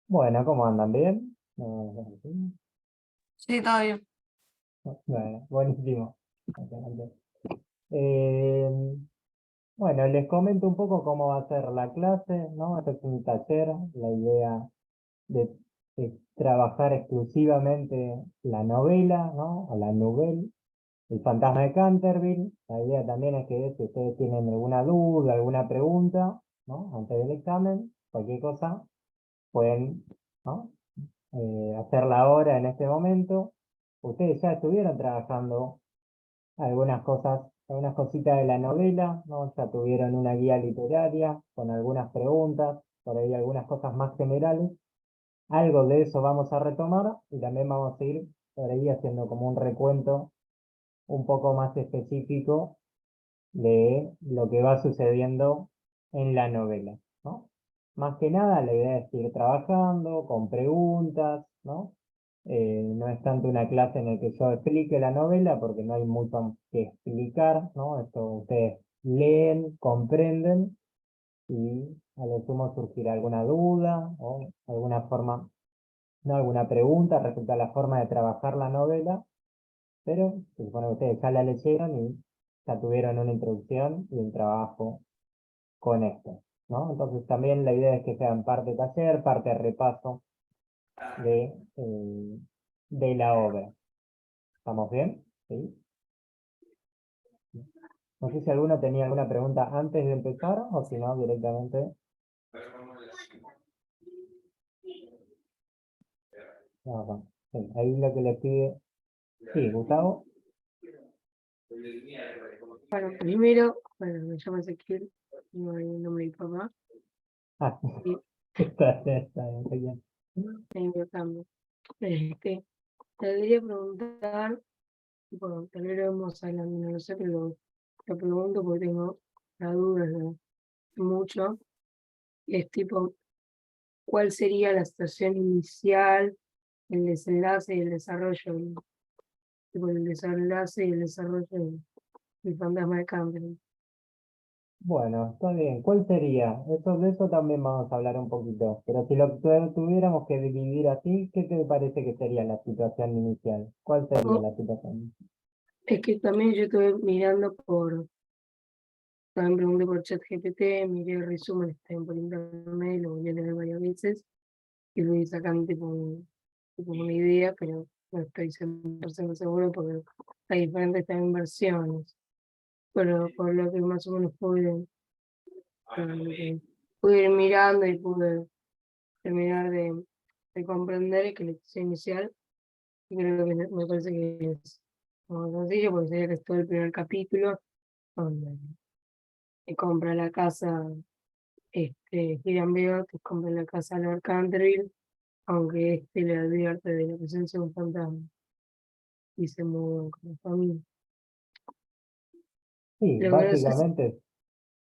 Bueno, ¿cómo andan? ¿Bien? Sí, todo bien. Bueno, buenísimo. Excelente. Eh, bueno, les comento un poco cómo va a ser la clase, ¿no? Este es un taller, la idea de, de trabajar exclusivamente la novela, ¿no? O la nouvelle, El fantasma de Canterville. La idea también es que si ustedes tienen alguna duda, alguna pregunta, ¿no? Antes del examen, cualquier cosa, pueden, ¿no? Hacerla ahora en este momento. Ustedes ya estuvieron trabajando algunas cosas, algunas cositas de la novela, ¿no? Ya tuvieron una guía literaria con algunas preguntas, por ahí algunas cosas más generales. Algo de eso vamos a retomar y también vamos a ir por ahí haciendo como un recuento un poco más específico de lo que va sucediendo en la novela, ¿no? Más que nada, la idea es ir trabajando con preguntas, ¿no? No es tanto una clase en la que yo explique la novela, porque no hay mucho que explicar, ¿no? Esto ustedes leen, comprenden y a lo sumo surgirá alguna duda o alguna forma, no alguna pregunta respecto a la forma de trabajar la novela, pero se supone que ustedes ya la leyeron y ya tuvieron una introducción y un trabajo con esto, ¿no? Entonces también la idea es que sean parte taller, parte repaso de la obra. ¿Estamos bien? ¿Sí? No sé si alguno tenía alguna pregunta antes de empezar o si no, directamente. No. Sí, ahí lo que le pide. Sí, Gustavo. Bueno, primero, me llamo Ezequiel, tengo el nombre de mi papá, Ah, y está bien, está bien. medio cambio. Te debería preguntar, bueno, tal vez lo hemos hablado, no lo sé, pero lo pregunto porque tengo la duda de mucho. Es tipo, ¿cuál sería la situación inicial, el desenlace y el desarrollo? Tipo, el desenlace y el desarrollo del fantasma de Campbell. Bueno, está bien. ¿Cuál sería? De eso también vamos a hablar un poquito. Pero si lo tuviéramos que dividir así, ¿qué te parece que sería la situación inicial? ¿Cuál sería la situación? Es que también yo estuve mirando también pregunté por ChatGPT, miré el resumen también por internet, lo volví a leer varias veces y lo hice sacando tipo una idea, pero no estoy 100% seguro porque hay diferentes también versiones. Pero por lo que más o menos pude ir mirando y pude terminar de comprender que la historia inicial, y creo que me parece que es como sencillo, porque sería que es todo el primer capítulo, donde se compra la casa. Gillian Beatriz compra la casa a Lord Canterville, aunque le advierte de la presencia de un fantasma y se mudan con la familia. Sí, Lo que no sé básicamente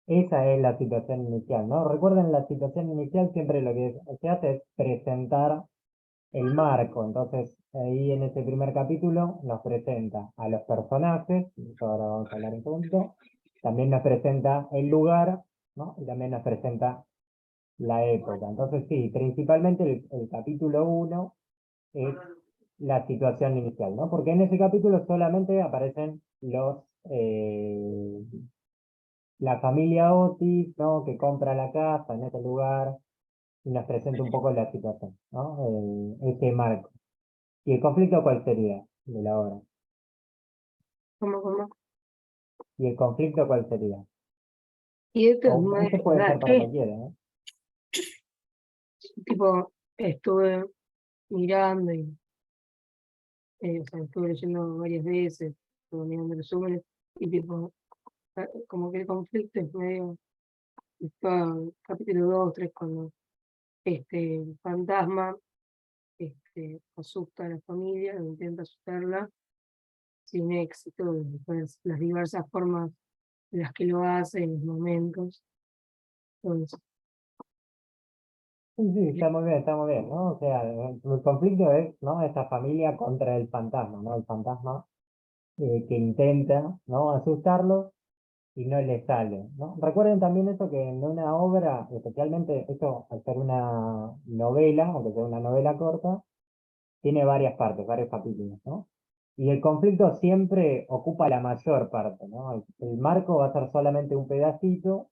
esa es la situación inicial, ¿no? Recuerden, la situación inicial siempre lo que se hace es presentar el marco. Entonces, ahí en ese primer capítulo nos presenta a los personajes, y eso ahora vamos a hablar un poquito. También nos presenta el lugar, ¿no? Y también nos presenta la época. Entonces, sí, principalmente el capítulo uno es la situación inicial, ¿no? Porque en ese capítulo solamente aparecen la familia Otis, ¿no? Que compra la casa en ese lugar y nos presenta un poco la situación, ¿no? Ese marco. ¿Y el conflicto cuál sería de la obra? cómo. ¿Y el conflicto cuál sería? Y esto es O muy esto puede ser verdad para que, cualquiera, ¿no? tipo, estuve mirando o sea, estuve leyendo varias veces, estuve mirando resúmenes, y tipo, como que el conflicto es medio, está capítulo 2 3 cuando el fantasma asusta a la familia, o intenta asustarla sin éxito, y después las diversas formas en las que lo hace en los momentos. Entonces, Sí, sí, está muy bien, ¿no? O sea, el conflicto es, ¿no? Esta familia contra el fantasma, ¿no? El fantasma que intenta, ¿no? Asustarlos y no le sale, ¿no? Recuerden también eso que en una obra, especialmente esto al ser una novela, aunque sea una novela corta, tiene varias partes, varios capítulos, ¿no? Y el conflicto siempre ocupa la mayor parte, ¿no? El marco va a ser solamente un pedacito,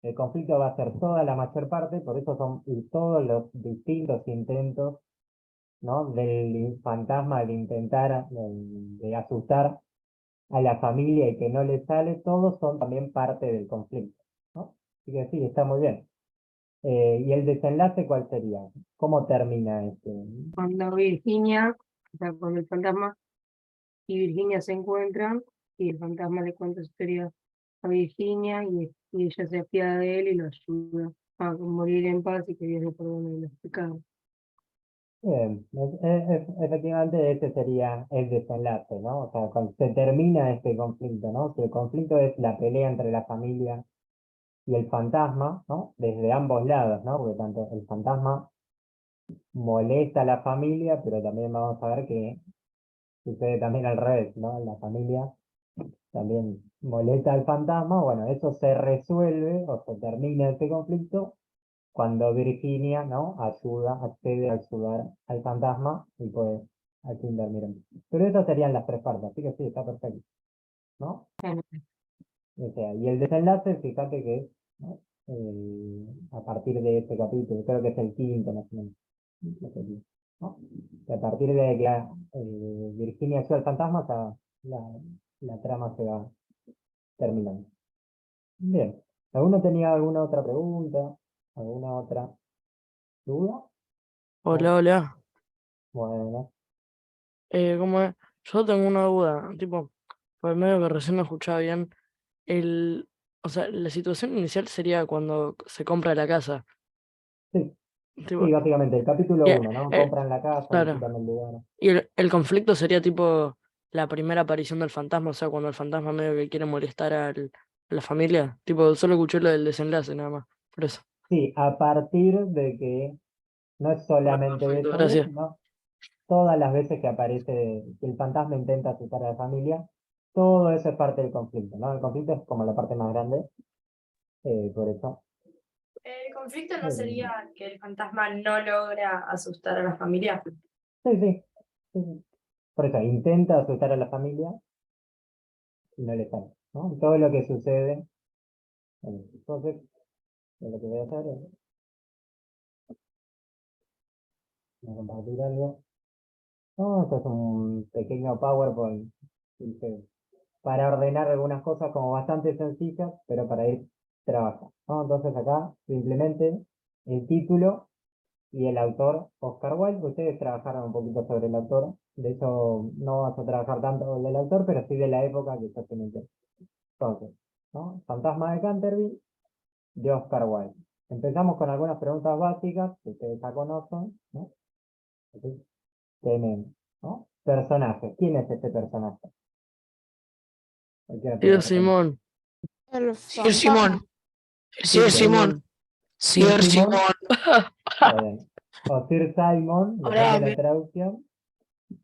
el conflicto va a ser toda la mayor parte, por eso son todos los distintos intentos, ¿no? Del fantasma de intentar de asustar a la familia y que no le sale, todos son también parte del conflicto, ¿no? Así que sí, está muy bien. ¿Y el desenlace cuál sería? ¿Cómo termina este? Cuando Virginia, o sea, cuando el fantasma y Virginia se encuentran y el fantasma le cuenta su historia a Virginia y ella se apiada de él y lo ayuda a morir en paz y que Dios le perdone los pecados. Bien, efectivamente ese sería el desenlace, ¿no? O sea, cuando se termina este conflicto, ¿no? Si el conflicto es la pelea entre la familia y el fantasma, ¿no? Desde ambos lados, ¿no? Porque tanto el fantasma molesta a la familia, pero también vamos a ver que sucede también al revés, ¿no? La familia también molesta al fantasma, bueno, eso se resuelve o se termina este conflicto cuando Virginia, ¿no? Accede a ayudar al fantasma y pues al fin dormir. Pero esas serían las tres partes, así que sí, está perfecto, ¿no? Bueno, O sea, y el desenlace, fíjate que es, ¿no? A partir de este capítulo, creo que es el quinto más o menos, ¿no? Que a partir de que Virginia ayuda al fantasma, la, la trama se va terminando. Bien. ¿Alguno tenía alguna otra pregunta? ¿Alguna otra duda? Hola, ¿No? hola. Bueno, ¿Cómo es? Yo tengo una duda, tipo, por medio que recién no escuchaba bien, o sea, la situación inicial sería cuando se compra la casa, sí, tipo, sí, básicamente, el capítulo y, 1, ¿no? Compran la casa, claro, visitan el lugar. y el conflicto sería tipo la primera aparición del fantasma, o sea, cuando el fantasma medio que quiere molestar a la familia, tipo, solo escuché lo del desenlace nada más, por eso. Sí, a partir de que no es Bueno, solamente perfecto, esa vez, gracias. sino todas las veces que aparece, que el fantasma intenta asustar a la familia, todo eso es parte del conflicto, ¿no? El conflicto es como la parte más grande, por eso. El conflicto no eh, sería que el fantasma no logra asustar a la familia. sí, sí, sí, sí. Por eso, intenta asustar a la familia y no le sale, ¿no? Todo lo que sucede. Entonces, lo que voy a hacer es voy a compartir algo. No, esto es un pequeño PowerPoint, ¿viste? Para ordenar algunas cosas como bastante sencillas, pero para ir trabajando, ¿no? Entonces acá simplemente el título y el autor, Oscar Wilde. Ustedes trabajaron un poquito sobre el autor, de hecho no vas a trabajar tanto del autor, pero sí de la época que exactamente. Entonces, ¿no? Fantasma de Canterville, de Oscar Wilde. Empezamos con algunas preguntas básicas que ustedes ya conocen, ¿no? Entonces, tenemos, ¿no? Personaje. ¿Quién es este personaje? Cualquiera puede Tío responder. Simón, El Sir fantasma. Simón, Sir Sir qué? Simón, Simón. Sir Sir Simon, Simón. está bien. O Sir Simon, depende Ahora, de la traducción,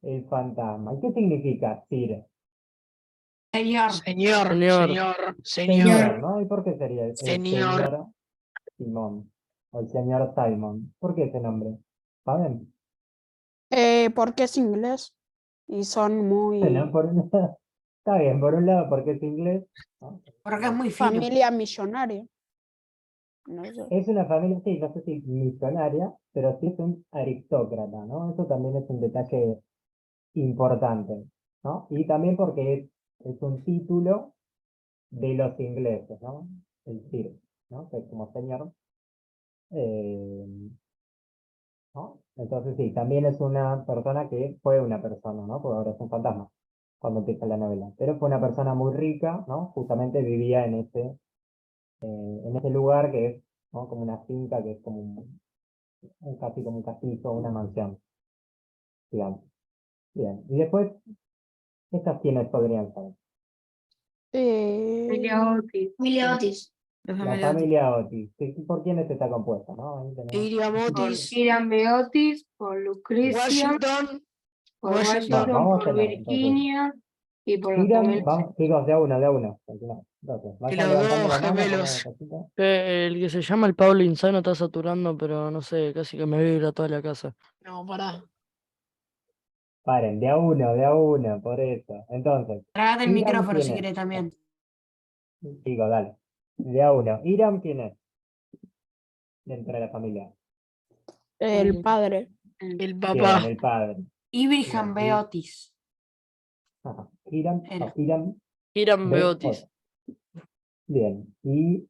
el fantasma. ¿Y qué significa Sir? señor, señor, Señor, señor, Señor, señor, ¿no? ¿Y por qué sería el señor. señor Simón? O el señor Simon. ¿Por qué ese nombre? ¿Saben? Porque es inglés y son Bueno, muy está bien, por un lado porque es inglés, ¿no? Porque es muy fino. familia millonaria. No sé. Es una familia, sí, no sé si millonaria, pero sí es un aristócrata, ¿no? Eso también es un detalle importante, ¿no? Y también porque es un título de los ingleses, ¿no? El Sir, ¿no? Que es como señor, eh, ¿no? Entonces sí, también es una persona que fue una persona, ¿no? Porque ahora es un fantasma cuando empieza la novela. Pero fue una persona muy rica, ¿no? Justamente vivía en ese lugar que es, ¿no? Como una finca, que es como casi como un castillo, una mansión, digamos. Bien, y después, ¿estas quiénes podrían ser? Emilia Otis, Emilia Otis. La familia Otis. ¿Por quiénes está compuesta, no? Ahí tenemos. Iriam por Otis, Hiram B. Otis, por Lucrecia, Washington, por Bueno, Washington. Washington, vamos por en orden. Entonces, Virginia y por los Hiram, gemelos. vamos, chicos, de a uno, continuamos. Entonces, Que vayan los levantando dos la mano, gemelos. pongan cosita. El que se llama el Pablo Insano está saturando, pero no sé, casi que me vibra toda la casa. No, pará. Paren, de a uno, por eso. Entonces, Tragate el Iram, micrófono ¿quién si es? querés también. Digo, dale. De a uno. Iram, ¿quién es? Dentro de la familia. El padre. El Bien, papá. el padre. Ibrahim Bien, Beotis. Ajá. Iram, Era. Iram Hiram de Beotis, Otis. Bien. Y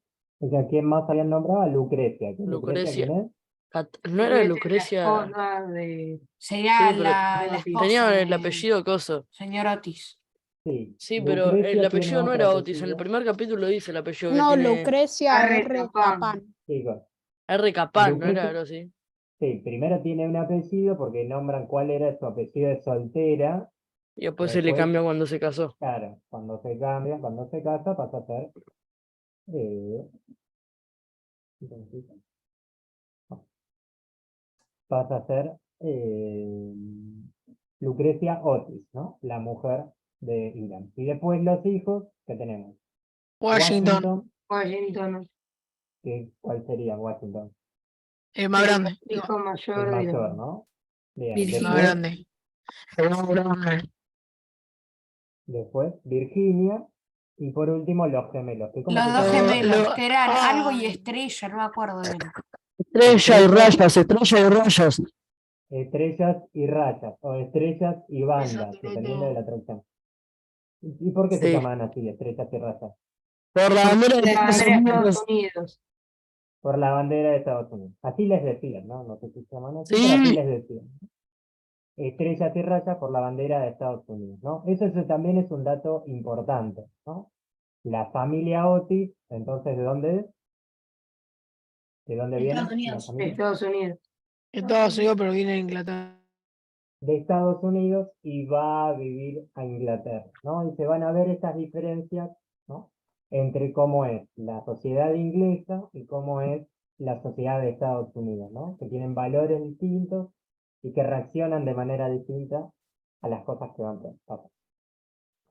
¿a quién más habían nombrado? A Lucrecia. ¿Lucrecia Lucrecia. quién es? ¿No era La Lucrecia? esposa de Sería Sí, pero la esposa tenía el de apellido Coso. señor Otis. Sí. Sí, pero el Lucrecia tiene apellido no otro era Otis. En el apellido. primer capítulo dice el apellido que No, tiene Lucrecia R. R. Capán. Capán. Chicos, R. Capán, ¿no era Lucrecia, algo así? sí, primero tiene un apellido porque nombran cuál era su apellido de soltera. Y después se le Después, cambia cuando se casó. claro, cuando se cambia, cuando se casa, pasa a ser. eh, pasa a ser Lucrecia Otis, ¿no? La mujer de Irán. Y después los hijos que tenemos. Washington. Washington, ¿Cuál sería Washington? El más el grande. hijo El mayor de mayor, ¿no? Bien, El más después, grande. El más grande. Virginia. Y por último, los gemelos. ¿Cómo Los se dos llaman? gemelos, que eran algo y estrella, no me acuerdo bien. Estrella y rayas, estrella y rayas. Estrellas y rayas, o estrellas y bandas, dependiendo de la traducción. ¿Y por qué se Sí. llaman así, estrellas y rayas? Por la bandera de la Estados bandera de Unidos. Estados Unidos. Por la bandera de Estados Unidos. Así les decían, ¿no? No sé si se llaman así, pero así Sí, les decían. Estrellas y rayas por la bandera de Estados Unidos, ¿no? Eso también es un dato importante, ¿no? La familia Otis, entonces, ¿de dónde es? ¿De dónde viene Estados la Unidos. familia? Estados Unidos. Estados Unidos, pero viene de Inglaterra. De Estados Unidos y va a vivir a Inglaterra, ¿no? Y se van a ver estas diferencias, ¿no? Entre cómo es la sociedad inglesa y cómo es la sociedad de Estados Unidos, ¿no? Que tienen valores distintos y que reaccionan de manera distinta a las cosas que van pasando.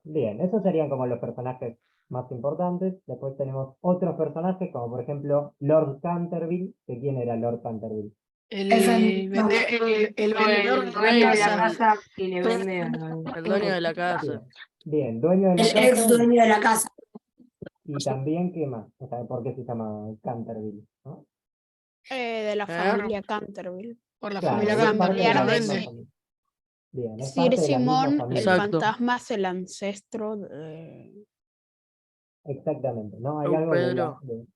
Bien, esos serían como los personajes más importantes. Después tenemos otros personajes, como por ejemplo Lord Canterville. ¿Que quién era Lord Canterville? El No. vendedor de la Dueño de la casa. casa y le vende el dueño de la casa. Bien, dueño de la El ex casa. dueño de la casa. Y también, ¿qué más? O sea, ¿por qué se llama Canterville? ¿No? De la familia Canterville. Por la Claro, familia es parte Canterville de que la lo Familiar de misma vende. familia. Bien, es Sir parte de la misma Simón, el familia. Exacto. fantasma es el ancestro de... Exactamente, ¿no? Hay algo Pedro, de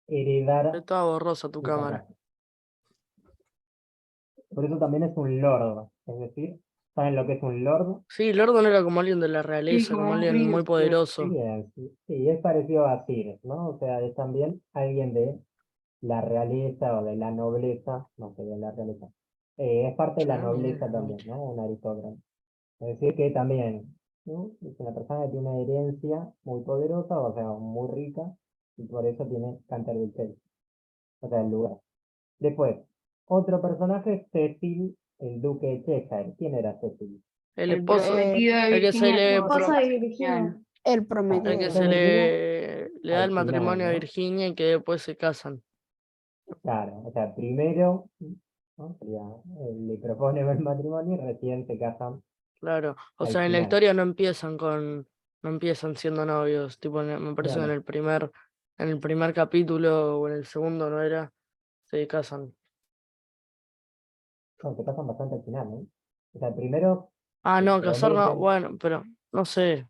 heredar está borrosa tu esa cámara. casa. Por eso también es un lord, es decir, ¿saben lo que es un lord? Sí, Lordon era como alguien de la Sí, realeza, como como un alguien muy príncipe. poderoso. Bien, sí, es parecido a Sir, ¿no? O sea, es también alguien de la realeza o de la nobleza, no sé, de la realeza. Es parte de la nobleza también, ¿no? Un aristócrata. Es decir, que también, ¿no? Es una persona que tiene una herencia muy poderosa, o sea, muy rica, y por eso tiene Canterville Tale, o sea, el lugar. Después, otro personaje es Cecil, el duque de Cheshire. ¿Quién era Cecil? El El esposo, prometido de el que se Virginia. le, Esposa de Virginia. El el prometido. que Esposa se de Virginia, le da al el matrimonio a final, ¿no? Virginia y que después se casan. Claro, o sea, primero, ¿no? Le propone el matrimonio y recién se casan Claro. O al sea, en la final. historia no empiezan siendo novios. Tipo, me parece que Claro, en el primer capítulo o en el segundo no era, se casan. no, se casan bastante al final, ¿no? O sea, primero Ah, se no, casar no, prometen, bueno, pero no sé,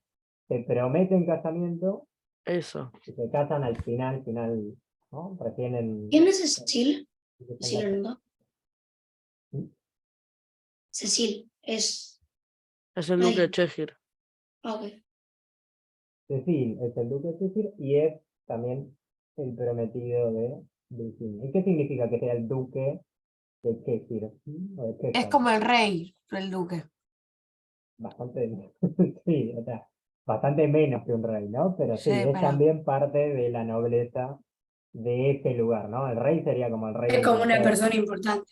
se prometen casamiento eso. y se casan al final, ¿no? Recién ¿Quién es Cecil? en Cecil desenlace. Aranda. Cecil es. Es el duque de Ay, Cheshire. ok. Cecil es el duque de Cheshire y es también el prometido de Virginia. ¿Y qué significa que sea el duque de Cheshire? O de Es Cheshire. como el rey, el duque. Bastante, sí, o sea, bastante menos que un rey, ¿no? Pero sí, Sí, es pero también parte de la nobleza de ese lugar, ¿no? El rey sería como el rey de Es como una Inglaterra. persona importante.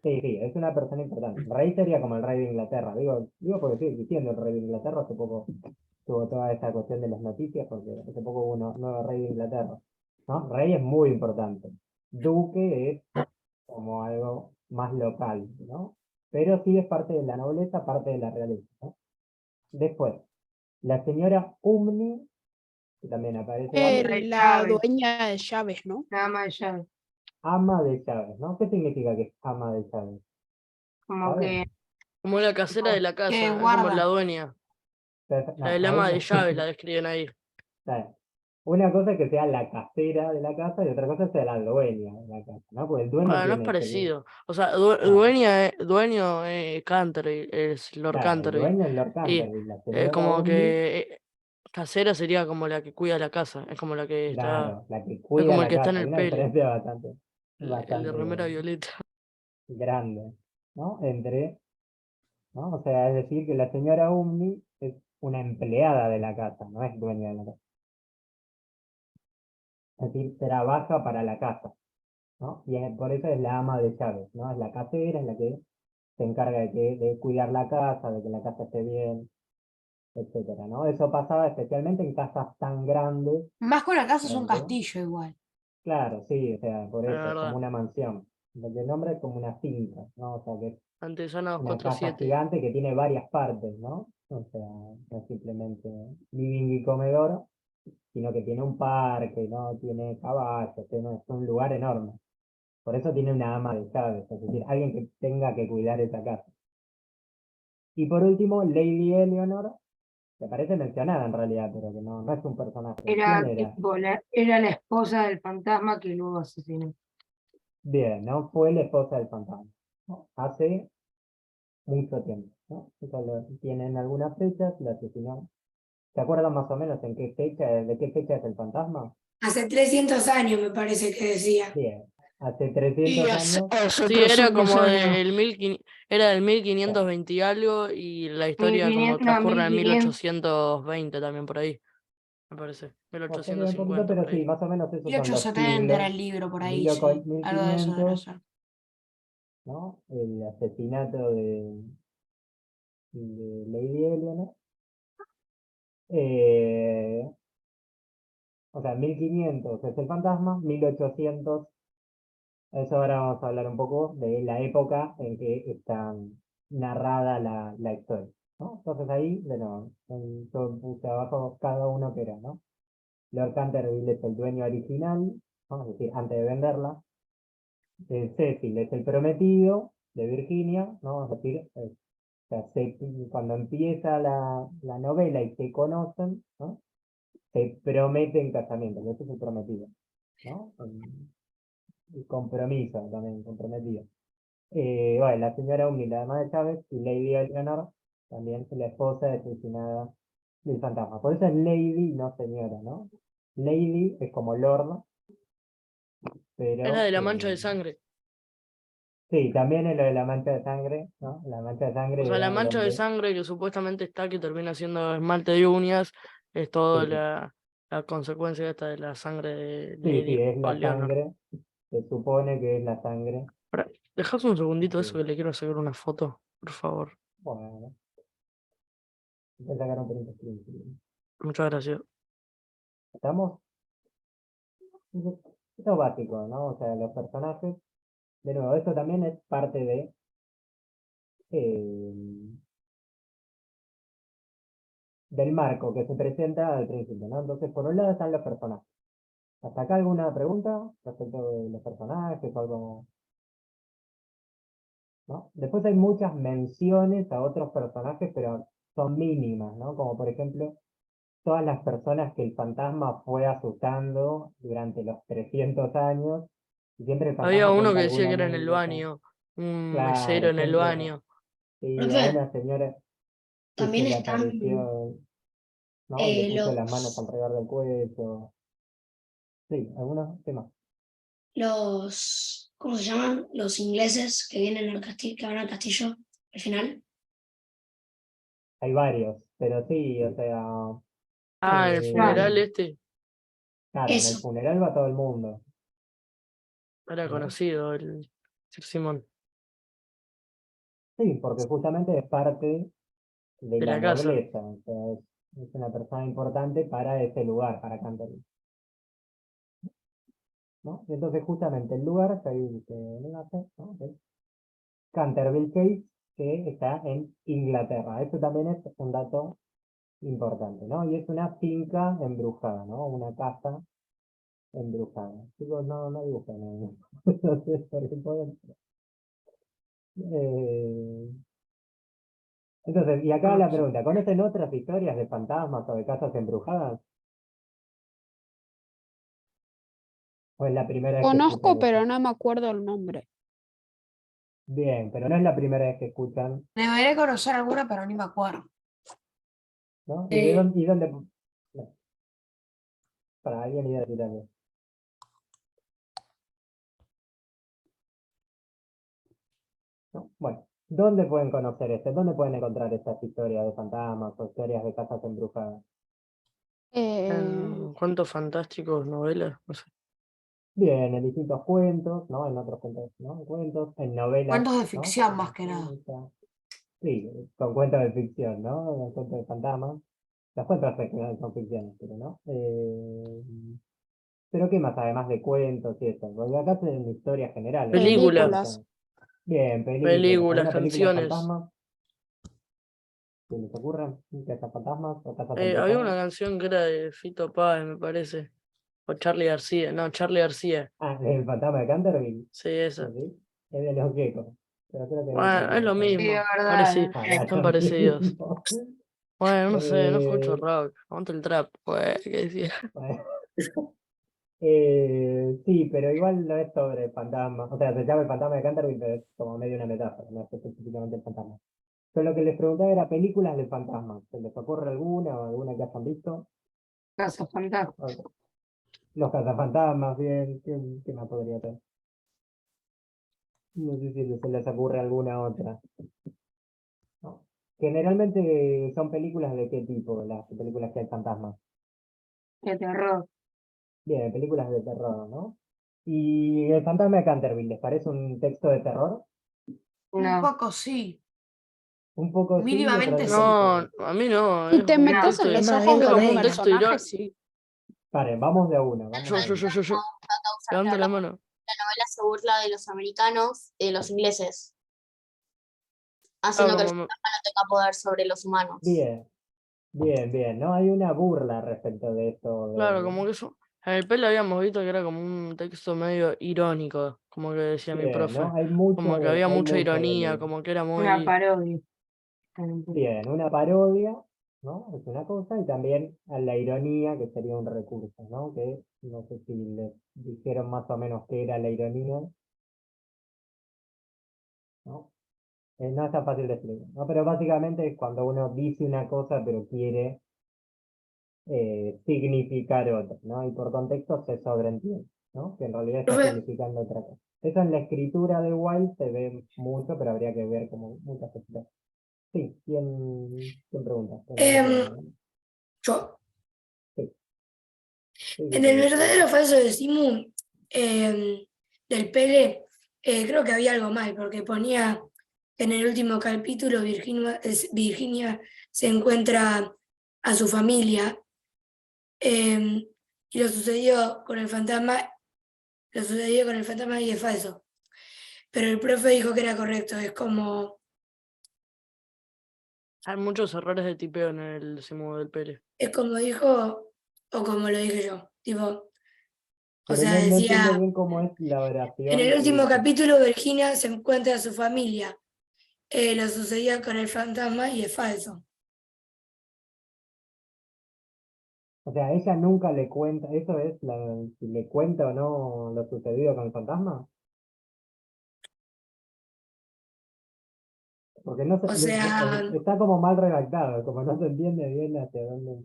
Sí, es una persona importante. Rey sería como el rey de Inglaterra. Digo porque sigue existiendo el rey de Inglaterra. Hace poco tuvo toda esta cuestión de las noticias, porque hace poco hubo un nuevo rey de Inglaterra. ¿No? Rey es muy importante. Duque es como algo más local, ¿no? Pero sí es parte de la nobleza, parte de la realeza, ¿no? Después, la señora Umni, que también aparece ahí, de La llaves. dueña de llaves, ¿no? Nada más de llaves. ama de llaves, ¿no? ¿Qué significa que es ama de llaves? Como ¿Saben? que Como la casera de la casa, es como la guarda. dueña. No, La del ahí ama de no. llaves la describen ahí. Claro. Una cosa es que sea la casera de la casa y otra cosa es sea la dueña de la casa, ¿no? Porque el dueño Bueno, no es tiene parecido. O sea, claro, dueño Canterville, es Lord claro, el Canterville. dueño es Lord Y Canterville, la es señora como Umni, que casera sería como la que cuida la casa. Es como la que está. claro, la que Es cuida como el la que está en casa. Hay el una pele. diferencia El de bastante remera violeta. grande, ¿no? ¿No? O sea, es decir, que la señora Umni es una empleada de la casa, no es dueña de la casa. Es decir, trabaja para la casa, ¿no? Y por eso es la ama de llaves, ¿no? Es la casera, es la que se encarga de cuidar la casa, de que la casa esté bien, etcétera, ¿no? Eso pasaba especialmente en casas tan grandes, Más que una casa es un donde, castillo igual. claro, sí, o sea, por La eso, es como verdad. una mansión. Porque el nombre es como una finca, ¿no? O sea, que es Antesana una casa 247. gigante que tiene varias partes, ¿no? O sea, no es simplemente living y comedor, sino que tiene un parque, ¿no? Tiene caballos, es un lugar enorme. Por eso tiene una ama de llaves, es decir, alguien que tenga que cuidar esa casa. Y por último, Lady Eleanor, que aparece mencionada en realidad, pero que no es un personaje. ¿Quién era era? tipo era la esposa del fantasma que luego asesinó. Bien, no fue la esposa del fantasma, ¿no? Hace mucho tiempo, ¿no? Eso tienen algunas fechas, la asesinó. ¿Se acuerdan más o menos en qué fecha, de qué fecha es el fantasma? Hace 300 años me parece que decía. Bien, hace Y 300 años, hace Sí, era 300 como años. era del claro, 1520 y algo, y la historia como 1500, no, transcurre en 1500, 1820 también por ahí, me parece. confundí un poquito, 1850 pero por sí, ahí. más o menos esos son los 1870 era siglos, el libro por ahí, sí. Algo de eso debe 1500, ser. ¿no? El asesinato de Lady Eleanor. Eh, o sea, 1500 es el fantasma, 1800, eso ahora vamos a hablar un poco de la época en que está narrada la historia, ¿no? Entonces ahí, de nuevo, yo puse abajo cada uno que era, ¿no? Lord Canterville es el dueño original, vamos a decir, antes de venderla. Cecil es el prometido de Virginia, ¿no? Vamos a decir, o sea, cuando empieza la novela y se conocen, ¿no? Se prometen casamiento, que ese es el prometido, ¿no? El compromiso también, comprometido. Bueno, la señora Umni, la dama de Chávez, y Lady Eleanor, también la esposa asesinada del fantasma. Por eso es Lady, no señora, ¿no? Lady es como Lord, Es la pero de la mancha de sangre. sí, también es lo de la mancha de sangre, ¿no? La mancha de O sangre sea, la era mancha de donde, sangre que supuestamente está, que termina siendo esmalte de uñas, es toda sí, la consecuencia esta de la sangre de sí, Lady es la Oleanor. sangre, se supone que es la sangre. Dejás un segundito eso Sí. que le quiero sacar una foto, por favor. Bueno, voy a sacar un print screen, sí. Muchas gracias. ¿Estamos? Esto es básico, ¿no? O sea, los personajes, de nuevo, esto también es parte eh, del marco que se presenta al principio, ¿no? Entonces, por un lado están los personajes. ¿Hasta acá alguna pregunta respecto de los personajes o algo, ¿no? Después hay muchas menciones a otros personajes, pero son mínimas, ¿no? Como por ejemplo, todas las personas que el fantasma fue asustando durante los 300 años, y siempre el Había fantasma uno cuenta que decía alguna que era en el anécdota. baño, un mesero Claro, en el siempre, baño. y a Profe, una señora que se también le están apareció, ¿no? Y le puso las manos los, alrededor del cuello. Sí, algunos temas. ¿cómo se llaman? Los ingleses que vienen al castillo, que van al castillo al final. Hay varios, pero sí, o sea, Ah, en el claro. funeral este claro, en el Eso. funeral va todo el mundo, era ¿no? conocido, el Sir Simón. Sí, porque justamente es parte de De la la casa. nobleza, o sea, es una persona importante para ese lugar, para Canterbury, ¿no? Y entonces justamente el lugar que ahí dice, ¿no? Es Canterville Case, que está en Inglaterra. Eso también es un dato importante, ¿no? Y es una finca embrujada, ¿no? Una casa embrujada. Chicos, no dibujan, ¿no? Entonces, por ejemplo, entonces, y acá la pregunta, ¿conocen otras historias de fantasmas o de casas embrujadas? ¿O es la primera vez que escuchan Conozco, esto? pero no me acuerdo el nombre. Bien, pero no es la primera vez que escuchan, Debería conocer alguna, pero ni me acuerdo. ¿no? ¿Y de dónde, no, para alguien ir a decir algo? ¿No? Bueno, ¿dónde pueden conocer esto? ¿Dónde pueden encontrar estas historias de fantasmas o historias de casas embrujadas? Eh, Cuentos fantásticos, novelas, no sé. Bien, en distintos cuentos, ¿no? En otros cuentos, ¿no? En cuentos, en novelas, Cuentos de ¿no? ficción más que nada. Sí, con cuentos de ficción, ¿no? Con cuentos de fantasmas. Los cuentos en general son ficciones, pero no. Pero ¿qué más? Además de cuentos y eso. Porque acá tienen historias generales. ¿No? Películas, películas. Bien, películas. películas, ¿Alguna película de canciones. fantasmas? ¿Se les ocurre? ¿Casa fantasmas o casas Había una embrujadas? canción que era de Fito Páez, me parece. O Charly García. No, Charly García. Ah, el fantasma de Canterville. Sí, esa. ¿Sí? Es de los geckos. Pero creo que es Bueno, es lo Sí, es mismo. verdad. Ah, Son lo parecidos. mismo. Bueno, no sé, no escucho Eh, rock. Aguanto el trap, pues, ¿qué decía? bueno. Sí, pero igual no es sobre el fantasma. O sea, se llama el fantasma de Canterville, pero es como medio una metáfora, no es específicamente el fantasma. Pero lo que les preguntaba era películas de fantasmas. ¿Se les ocurre alguna o alguna que hayan visto? Casa fantasma. Ok. Los cazafantasmas, bien. ¿Qué más podría ser? No sé si se les ocurre alguna otra. No. Generalmente son películas de qué tipo, las películas que hay fantasmas. De terror. Bien, películas de terror, ¿no? ¿Y el fantasma de Canterville, les parece un texto de terror? Un No, poco sí. Un poco sí y otras Mínimamente veces sí. No, no. a mí no, Si es te un metes no. texto, en Es los más ojos bien de es los como un comedia. texto personajes, irónico. sí. Paren, vamos de a una, vamos Yo, de a yo, una. yo, yo, yo. Levanta la mano. La novela se burla de los americanos, de los ingleses, Claro, haciendo que el como, fantasma no tenga poder sobre los humanos. Bien, bien, ¿no? Hay una burla respecto de esto claro, de... como que eso. En el pelo habíamos visto que era como un texto medio irónico, como que decía mi Bien, profe. ¿no? Como que había Hay mucha mucho ironía, de... como que era Una muy. parodia. Bien, una parodia, ¿no? Es una cosa, y también a la ironía, que sería un recurso, ¿no? Que no sé si les dijeron más o menos qué era la ironía, ¿no? No es tan fácil de explicar, ¿no? Pero básicamente es cuando uno dice una cosa pero quiere significar otra, ¿no? Y por contexto se sobreentiende, ¿no? Que en realidad está Profe, significando otra cosa. Eso en la escritura de Wilde se ve mucho, pero habría que ver como muchas cosas. Sí, ¿quién pregunta? yo, Sí, en el sí. verdadero o falso de Simu, del Pele, creo que había algo mal, porque ponía en el último capítulo Virginia se encuentra a su familia, y lo sucedió con el fantasma y es falso. Pero el profe dijo que era correcto, Hay muchos errores de tipeo en el Simu del Pérez. es como dijo o como lo dije yo. Tipo, o Pero sea, no entiendo decía, bien cómo es la en el oración que último dice. capítulo Virginia se encuentra a su familia. Lo sucedió con el fantasma y es falso. O sea, ella nunca le cuenta, eso es si le cuenta o no lo sucedido con el fantasma. Porque no se, O sea, está como mal redactado, como no se entiende bien hacia dónde.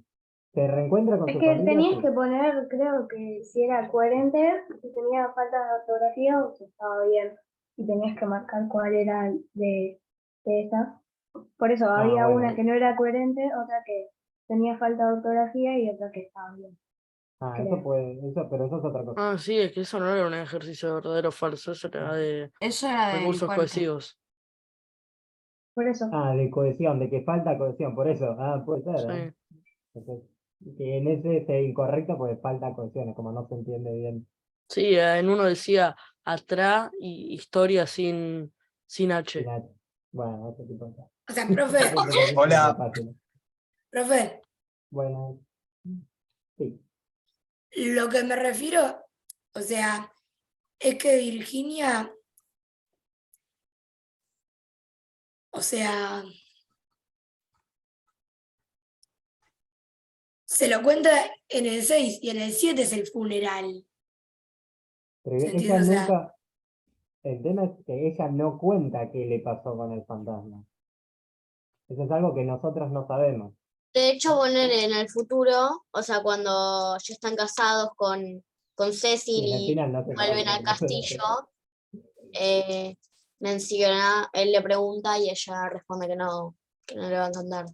Se reencuentra con Es su que familia, tenías sí. que poner, creo que si era coherente, si tenía falta de ortografía o si estaba bien. Y tenías que marcar cuál era de esas. Por eso Ah, había una bueno. que no era coherente, otra que tenía falta de ortografía y otra que estaba bien, Ah, creo. pero eso es otra cosa. Ah, sí, es que eso no era un ejercicio verdadero o falso, eso era de Eso era del recursos cuento. cohesivos. Por eso. Ah, de cohesión, de que falta cohesión, por eso. Ah, puede ser, ¿eh? Sí. Entonces, que en ese es incorrecto porque falta cohesión, es como no se entiende bien. Sí, en uno decía atrás y historia sin H. Sin H. Bueno, ese tipo de cosas. O sea, profe, Hola. profe, Bueno, sí. lo que me refiero, o sea, es que Virginia, o sea, se lo cuenta en el 6 y en el 7 es el funeral. Pero ¿Se ella entiende? O sea, nunca, el tema es que ella no cuenta qué le pasó con el fantasma. Eso es algo que nosotros no sabemos. De hecho, poner en el futuro, o sea, cuando ya están casados con Cecil Y en el y final no se vuelven conoce. al castillo, menciona, él le pregunta y ella responde que no le va a encantar.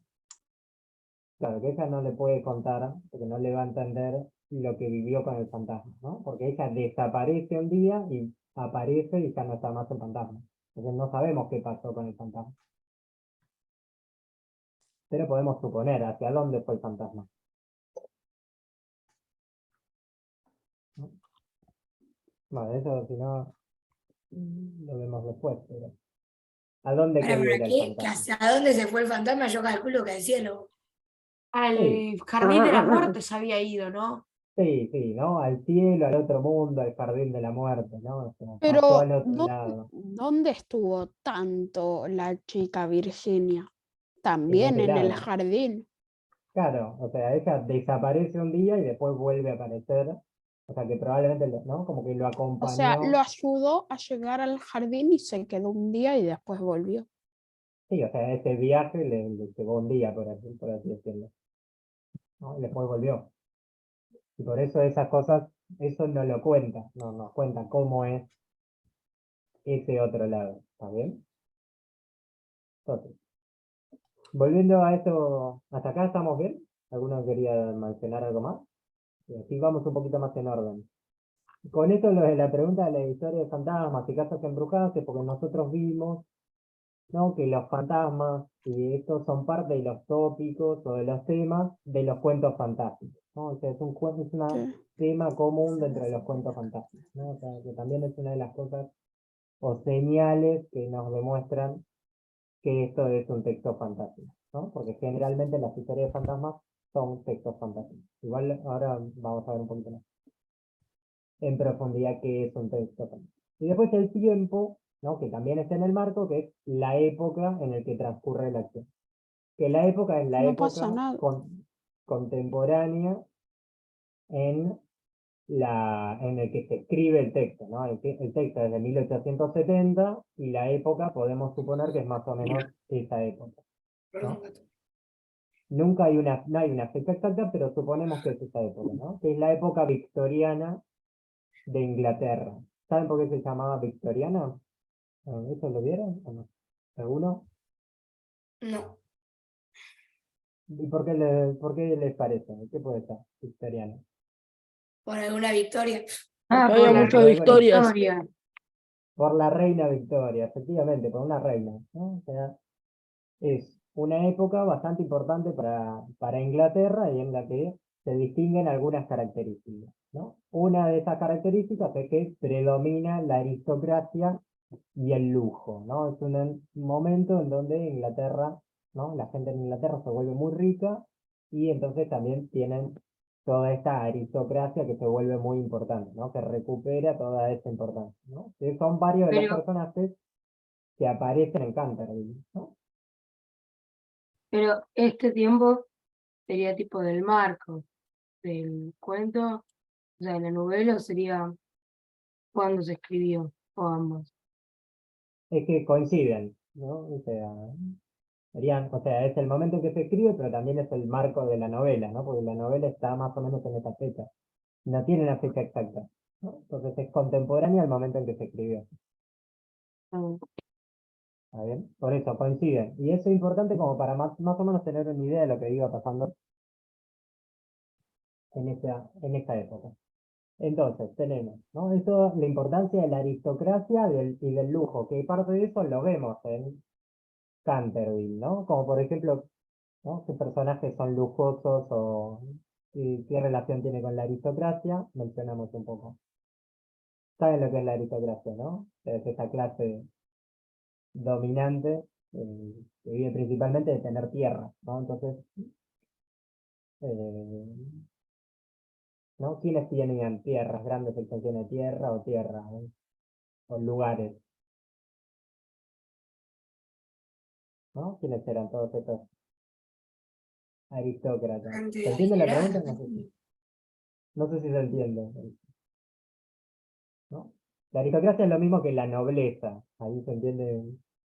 Claro, que ella no le puede contar, porque no le va a entender lo que vivió con el fantasma, ¿no? Porque ella desaparece un día y aparece y ya no está más el fantasma. Entonces no sabemos qué pasó con el fantasma. Pero podemos suponer hacia dónde fue el fantasma. ¿No? Bueno, eso si no, lo vemos después. Pero ¿a dónde ¿para quería ir el qué? ¿Que fantasma? hacia dónde se fue el fantasma? Yo calculo que al cielo. Al Sí. jardín de la muerte se había ido, ¿no? Sí, sí, ¿no? Al cielo, al otro mundo, al jardín de la muerte, ¿no? O sea, pasó Pero, al otro lado. ¿dónde estuvo tanto la chica Virginia? En También ese en el lado. jardín. Claro, o sea, ella desaparece un día y después vuelve a aparecer. O sea, que probablemente, ¿no? Como que lo O sea, lo acompañó. ayudó a llegar al jardín y se quedó un día y después volvió. Sí, o sea, ese viaje le llevó un día, por así decirlo, ¿no? Y después volvió. Y por eso esas cosas, eso no lo cuenta, no nos cuenta cómo es ese otro lado, ¿está bien? Entonces, volviendo a esto, ¿hasta acá estamos bien? ¿Alguno quería mencionar algo más? Y así vamos un poquito más en orden. Con esto lo de la pregunta de la historia de fantasmas y casas embrujadas es porque nosotros vimos, ¿no? Que los fantasmas y estos son parte de los tópicos o de los temas de los cuentos fantásticos, ¿no? O sea, es un Sí. tema común dentro de los cuentos fantásticos, ¿no? O sea, que también es una de las cosas o señales que nos demuestran que esto es un texto fantástico, ¿no? Porque generalmente las historias de fantasmas son textos fantásticos. Igual ahora vamos a ver un poquito más en profundidad qué es un texto fantástico. Y después el tiempo, ¿no? Que también está en el marco, que es la época en la que transcurre la acción. Que la época es la No pasa época nada. contemporánea en en el que se escribe el texto, ¿no? El texto es de 1870 y la época podemos suponer que es más o menos esa época, ¿no? Nunca hay no hay una fecha exacta, pero suponemos que es esa época, ¿no? Que es la época victoriana de Inglaterra. ¿Saben por qué se llamaba victoriana? ¿Eso lo vieron o no? ¿Alguno? No. ¿Y por qué les parece? ¿Qué puede ser victoriana? Por alguna victoria. Porque Por había la muchas Algo con eso. victorias. historia. Por la reina Victoria, efectivamente, por una reina, ¿no? O sea, es una época bastante importante para Inglaterra y en la que se distinguen algunas características, ¿no? Una de esas características es que predomina la aristocracia y el lujo, ¿no? Es un momento en donde Inglaterra, ¿no? La gente en Inglaterra se vuelve muy rica y entonces también tienen toda esta aristocracia que se vuelve muy importante, ¿no? Que recupera toda esa importancia, ¿no? Que son varios de los Pero, personajes que aparecen en Canterville, ¿no? pero este tiempo sería tipo del marco del cuento, o sea, de la novela, o sería cuando se escribió, o ambos. Es que coinciden, ¿no? O sea, es el momento en que se escribe, pero también es el marco de la novela, ¿no? Porque la novela está más o menos en esa fecha. No tiene una fecha exacta, ¿no? Entonces es contemporánea al momento en que se escribió. Mm. ¿Está bien? Por eso coinciden. Y eso es importante como para más o menos tener una idea de lo que iba pasando en esa época. Entonces, tenemos, ¿no? Eso, la importancia de la aristocracia y del lujo, que parte de eso lo vemos Canterville, ¿no? Como por ejemplo, ¿no? ¿Qué personajes son lujosos o qué relación tiene con la aristocracia? Mencionamos un poco. ¿Saben lo que es la aristocracia, no? Es esa clase dominante que vive principalmente de tener tierra, ¿no? Entonces, ¿no? ¿Quiénes tenían tierras, grandes extensiones de tierra o tierra, o lugares, ¿no? ¿Quiénes eran todos estos aristócratas? Gente ¿Se entiende la pregunta? adinerada. No sé si se entiende, ¿no? La aristocracia es lo mismo que la nobleza, ahí se entiende,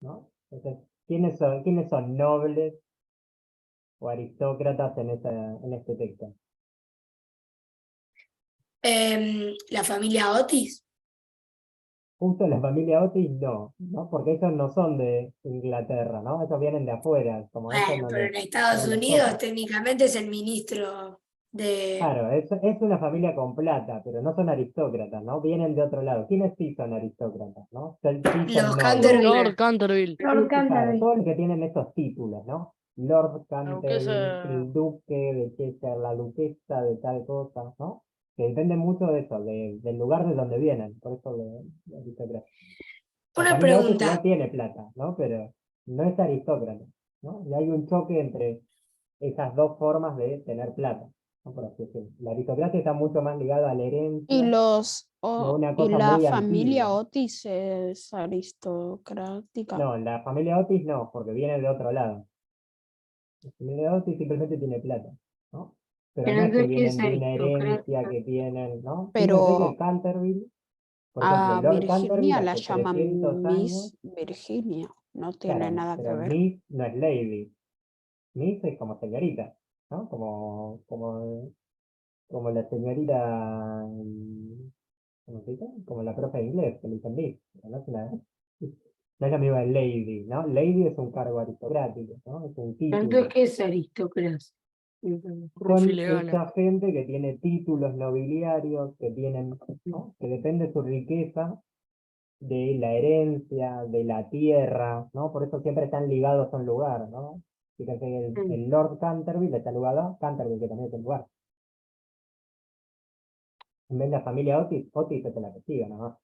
¿no? Entonces, quiénes son nobles o aristócratas en este texto? La familia Otis. Justo la familia Otis no, porque ellos no son de Inglaterra, ¿no? Ellos vienen de afuera, como ellos Bueno, no pero les, en Estados no les Unidos toca. técnicamente es el ministro de Claro, es una familia con plata, pero no son aristócratas, ¿no? Vienen de otro lado. ¿Quiénes sí son aristócratas, no? Sí son los nobles. Canterville. Lord Canterville, Lord Claro, Canterville. todos los que tienen estos títulos, ¿no? Lord la Canterville, duquesa, el duque de Chester, la duquesa de tal cosa, ¿no? Que depende mucho de eso, del lugar de donde vienen, por eso de aristocracia. La Una familia Otis igual pregunta. tiene plata, ¿no? Pero no es aristócrata, ¿no? Y hay un choque entre esas dos formas de tener plata, ¿no? Por así decirlo. La aristocracia está mucho más ligada a la Y herencia los y a una y cosa la muy familia antigua. Otis es aristocrática. No, la familia Otis no, porque viene de otro lado. La familia Otis simplemente tiene plata, ¿no? Pero no es que Entonces, ¿qué es vienen de una herencia aristocracia? que tienen, ¿no? Quiere decir que Pero Canterville, por ejemplo, a Lord Canterville Virginia la hace 300 llaman años, Miss Virginia. No tiene claro, nada que pero ver. Miss no es Lady, Miss es como señorita, ¿no? Como la señorita, ¿cómo se dice? Como la profe de inglés, que le dicen Miss, no es no es la misma de Lady, ¿no? Lady es un cargo aristocrático, ¿no? Es un Entonces, título. ¿qué es aristócrata? Entonces, Rufi Son le gana. esa gente que tiene títulos nobiliarios, que tienen, ¿no? Que depende su riqueza de la herencia, de la tierra, ¿no? Por eso siempre están ligados a un lugar, ¿no? Fíjense, el Lord Canterville está ligado a Canterville, que también es un lugar. En vez de la familia Otis, Otis es la que sigue, ¿no?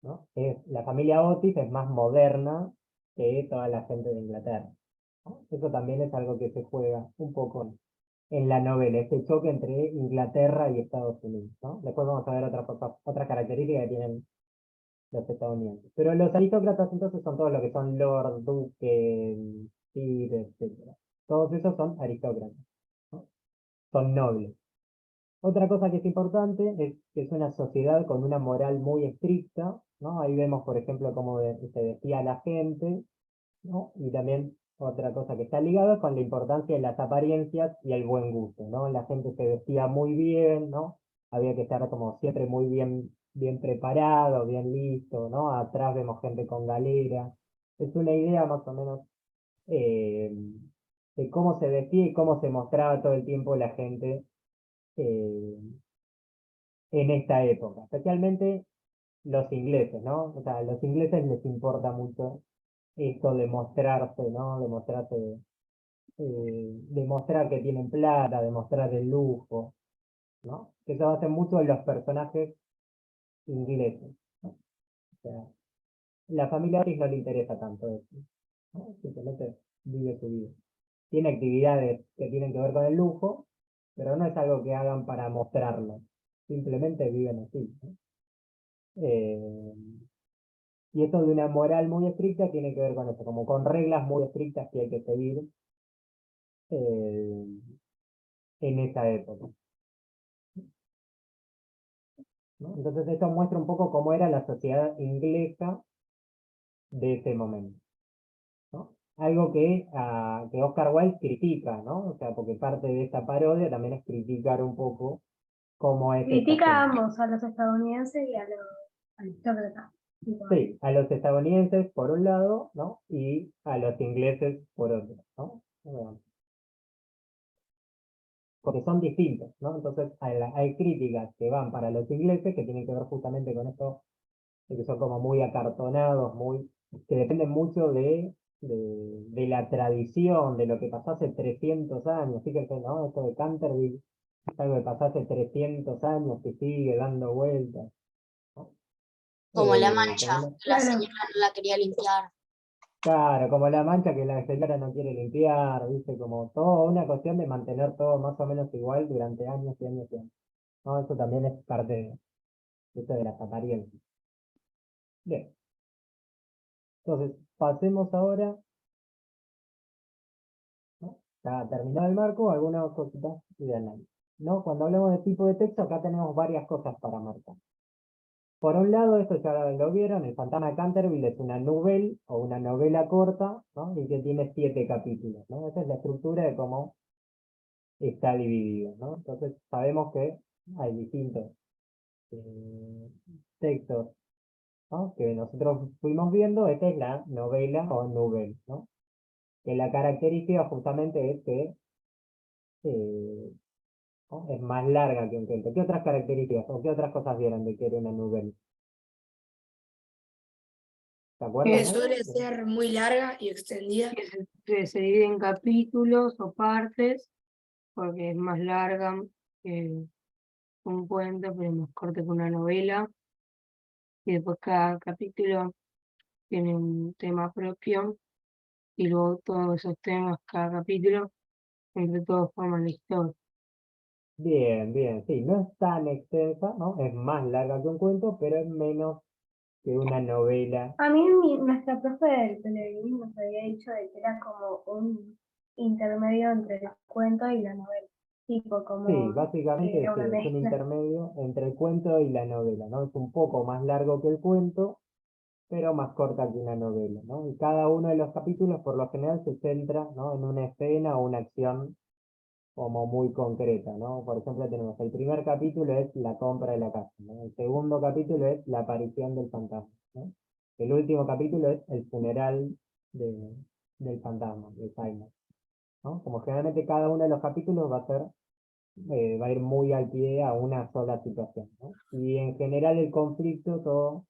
¿No? La familia Otis es más moderna que toda la gente de Inglaterra, ¿no? Eso también es algo que se juega un poco en la novela, este choque entre Inglaterra y Estados Unidos, ¿no? Después vamos a ver otras características que tienen los estadounidenses. Pero los aristócratas entonces son todos los que son lord, duque, sir, etc. Todos esos son aristócratas, ¿no? Son nobles. Otra cosa que es importante es que es una sociedad con una moral muy estricta, ¿no? Ahí vemos, por ejemplo, cómo se vestía la gente, ¿no? Y también otra cosa que está ligada con la importancia de las apariencias y el buen gusto, ¿no? La gente se vestía muy bien, ¿no? Había que estar como siempre muy bien preparado, bien listo, ¿no? Atrás vemos gente con galera. Es una idea más o menos eh, de cómo se vestía y cómo se mostraba todo el tiempo la gente eh, en esta época, especialmente los ingleses, ¿no? O sea, a los ingleses les importa mucho esto de mostrarse, ¿no? Demostrar que tienen plata, demostrar el lujo, ¿no? Que eso hace mucho en los personajes ingleses, ¿no? O sea, la familia Otis no le interesa tanto eso, ¿no? Simplemente vive su vida. Tiene actividades que tienen que ver con el lujo, pero no es algo que hagan para mostrarlo. Simplemente viven así, ¿no? Eh, y esto de una moral muy estricta tiene que ver con eso, como con reglas muy estrictas que hay que seguir eh, en esa época, ¿no? Entonces esto muestra un poco cómo era la sociedad inglesa de ese momento, ¿no? Algo que Oscar Wilde critica, ¿no? O sea, porque parte de esta parodia también es criticar un poco cómo es esta Critica a gente. ambos, a los estadounidenses y a los aristócratas. Tipo, Sí, a los estadounidenses por un lado, ¿no? Y a los ingleses por otro, ¿no? Porque son distintos, ¿no? Entonces hay críticas que van para los ingleses que tienen que ver justamente con esto, de que son como muy acartonados, muy que depende mucho de la tradición, de lo que pasó hace 300 años. Fíjense, ¿no? Esto de Canterville es algo que pasó hace 300 años, que sigue dando vueltas, ¿no? Como la Como mancha, una- que la Claro. señora no la quería limpiar. Claro, como la mancha que la señora no quiere limpiar, ¿viste? Como todo una cuestión de mantener todo más o menos igual durante años y años y años. ¿No? Eso también es parte de esto de las apariencias. Bien, entonces pasemos ahora, ¿no? Ya terminado el marco, algunas cositas de análisis, ¿no? Cuando hablamos de tipo de texto, acá tenemos varias cosas para marcar. Por un lado, esto ya lo vieron, el Fantasma de Canterville es una novela o una novela corta, ¿no? Y que tiene 7 capítulos, ¿no? Esa es la estructura de cómo está dividido, ¿no? Entonces sabemos que hay distintos textos, ¿no? Que nosotros fuimos viendo. Esta es la novela o novel, ¿no? Que la característica justamente es que ¿no? Es más larga que un cuento. ¿Qué otras características o qué otras cosas vieron de que era una novela? ¿Se acuerdan? Que suele ser muy larga y extendida. Que se divide en capítulos o partes, porque es más larga que un cuento, pero es más corta que una novela. Y después cada capítulo tiene un tema propio, y luego todos esos temas, cada capítulo, entre todos forman la historia. Bien, bien, sí, no es tan extensa, ¿no? Es más larga que un cuento, pero es menos que una novela. A mí nuestra profe del televideo nos había dicho de que era como un intermedio entre el cuento y la novela. Tipo como Sí, básicamente era una es un mezcla. intermedio entre el cuento y la novela, ¿no? Es un poco más largo que el cuento, pero más corta que una novela, ¿no? Y cada uno de los capítulos, por lo general, se centra, ¿no? En una escena o una acción como muy concreta, ¿no? Por ejemplo, tenemos el primer capítulo es la compra de la casa, ¿no? El segundo capítulo es la aparición del fantasma, ¿no? El último capítulo es el funeral del fantasma, de Simon, ¿no? Como generalmente cada uno de los capítulos va a ir muy al pie a una sola situación, ¿no? Y en general el conflicto todo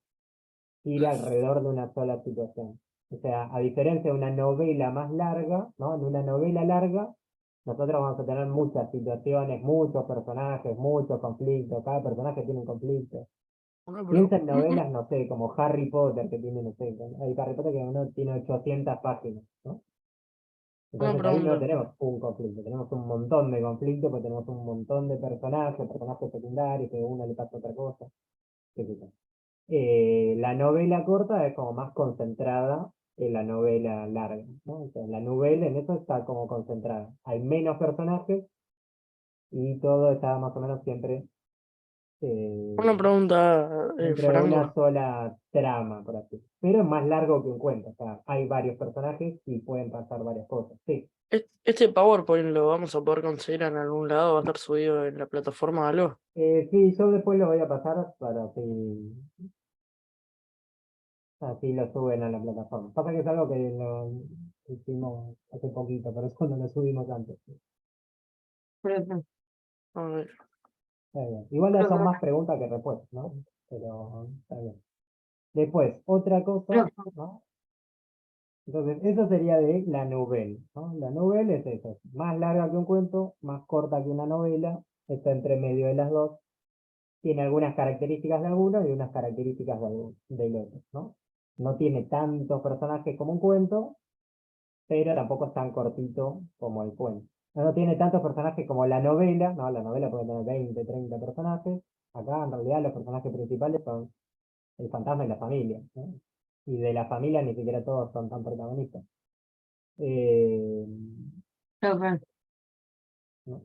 gira alrededor de una sola situación. O sea, a diferencia de una novela más larga, ¿no? En una novela larga, nosotros vamos a tener muchas situaciones, muchos personajes, muchos conflictos, cada personaje tiene un conflicto. Bueno, Piensa pero en novelas, no sé, como Harry Potter, que tiene, no sé, hay Harry Potter que uno tiene 800 páginas, ¿no? una Entonces ahí no pregunta. tenemos un conflicto, tenemos un montón de conflictos, porque tenemos un montón de personajes secundarios, que a uno le pasa otra cosa, qué sé yo. La novela corta es como más concentrada en la novela larga, ¿no? O sea, la novela en eso está como concentrada. Hay menos personajes y todo está más o menos siempre Una pregunta, dentro de una Franco. sola trama, por así decirlo. Pero es más largo que un cuento. O sea, hay varios personajes y pueden pasar varias cosas. Sí. ¿Este PowerPoint lo vamos a poder conseguir en algún lado? ¿Va a estar subido en la plataforma o algo? Sí, yo después lo voy a pasar para así lo suben a la plataforma. Pasa que es algo que lo hicimos hace poquito, por eso no lo subimos antes. Profe, A ver. Está bien. Igual ya son más preguntas que respuestas, ¿no? Pero está bien. Después, otra cosa, profe, ¿no? Entonces, eso sería de la novela, ¿no? La novela es eso, es más larga que un cuento, más corta que una novela, está entre medio de las dos, tiene algunas características de alguno y unas características del otro, ¿no? No tiene tantos personajes como un cuento, pero tampoco es tan cortito como el cuento. No tiene tantos personajes como la novela, ¿no? La novela puede tener 20, 30 personajes. Acá en realidad los personajes principales son el fantasma y la familia, ¿no? Y de la familia ni siquiera todos son tan protagonistas. Eh, profe. ¿No?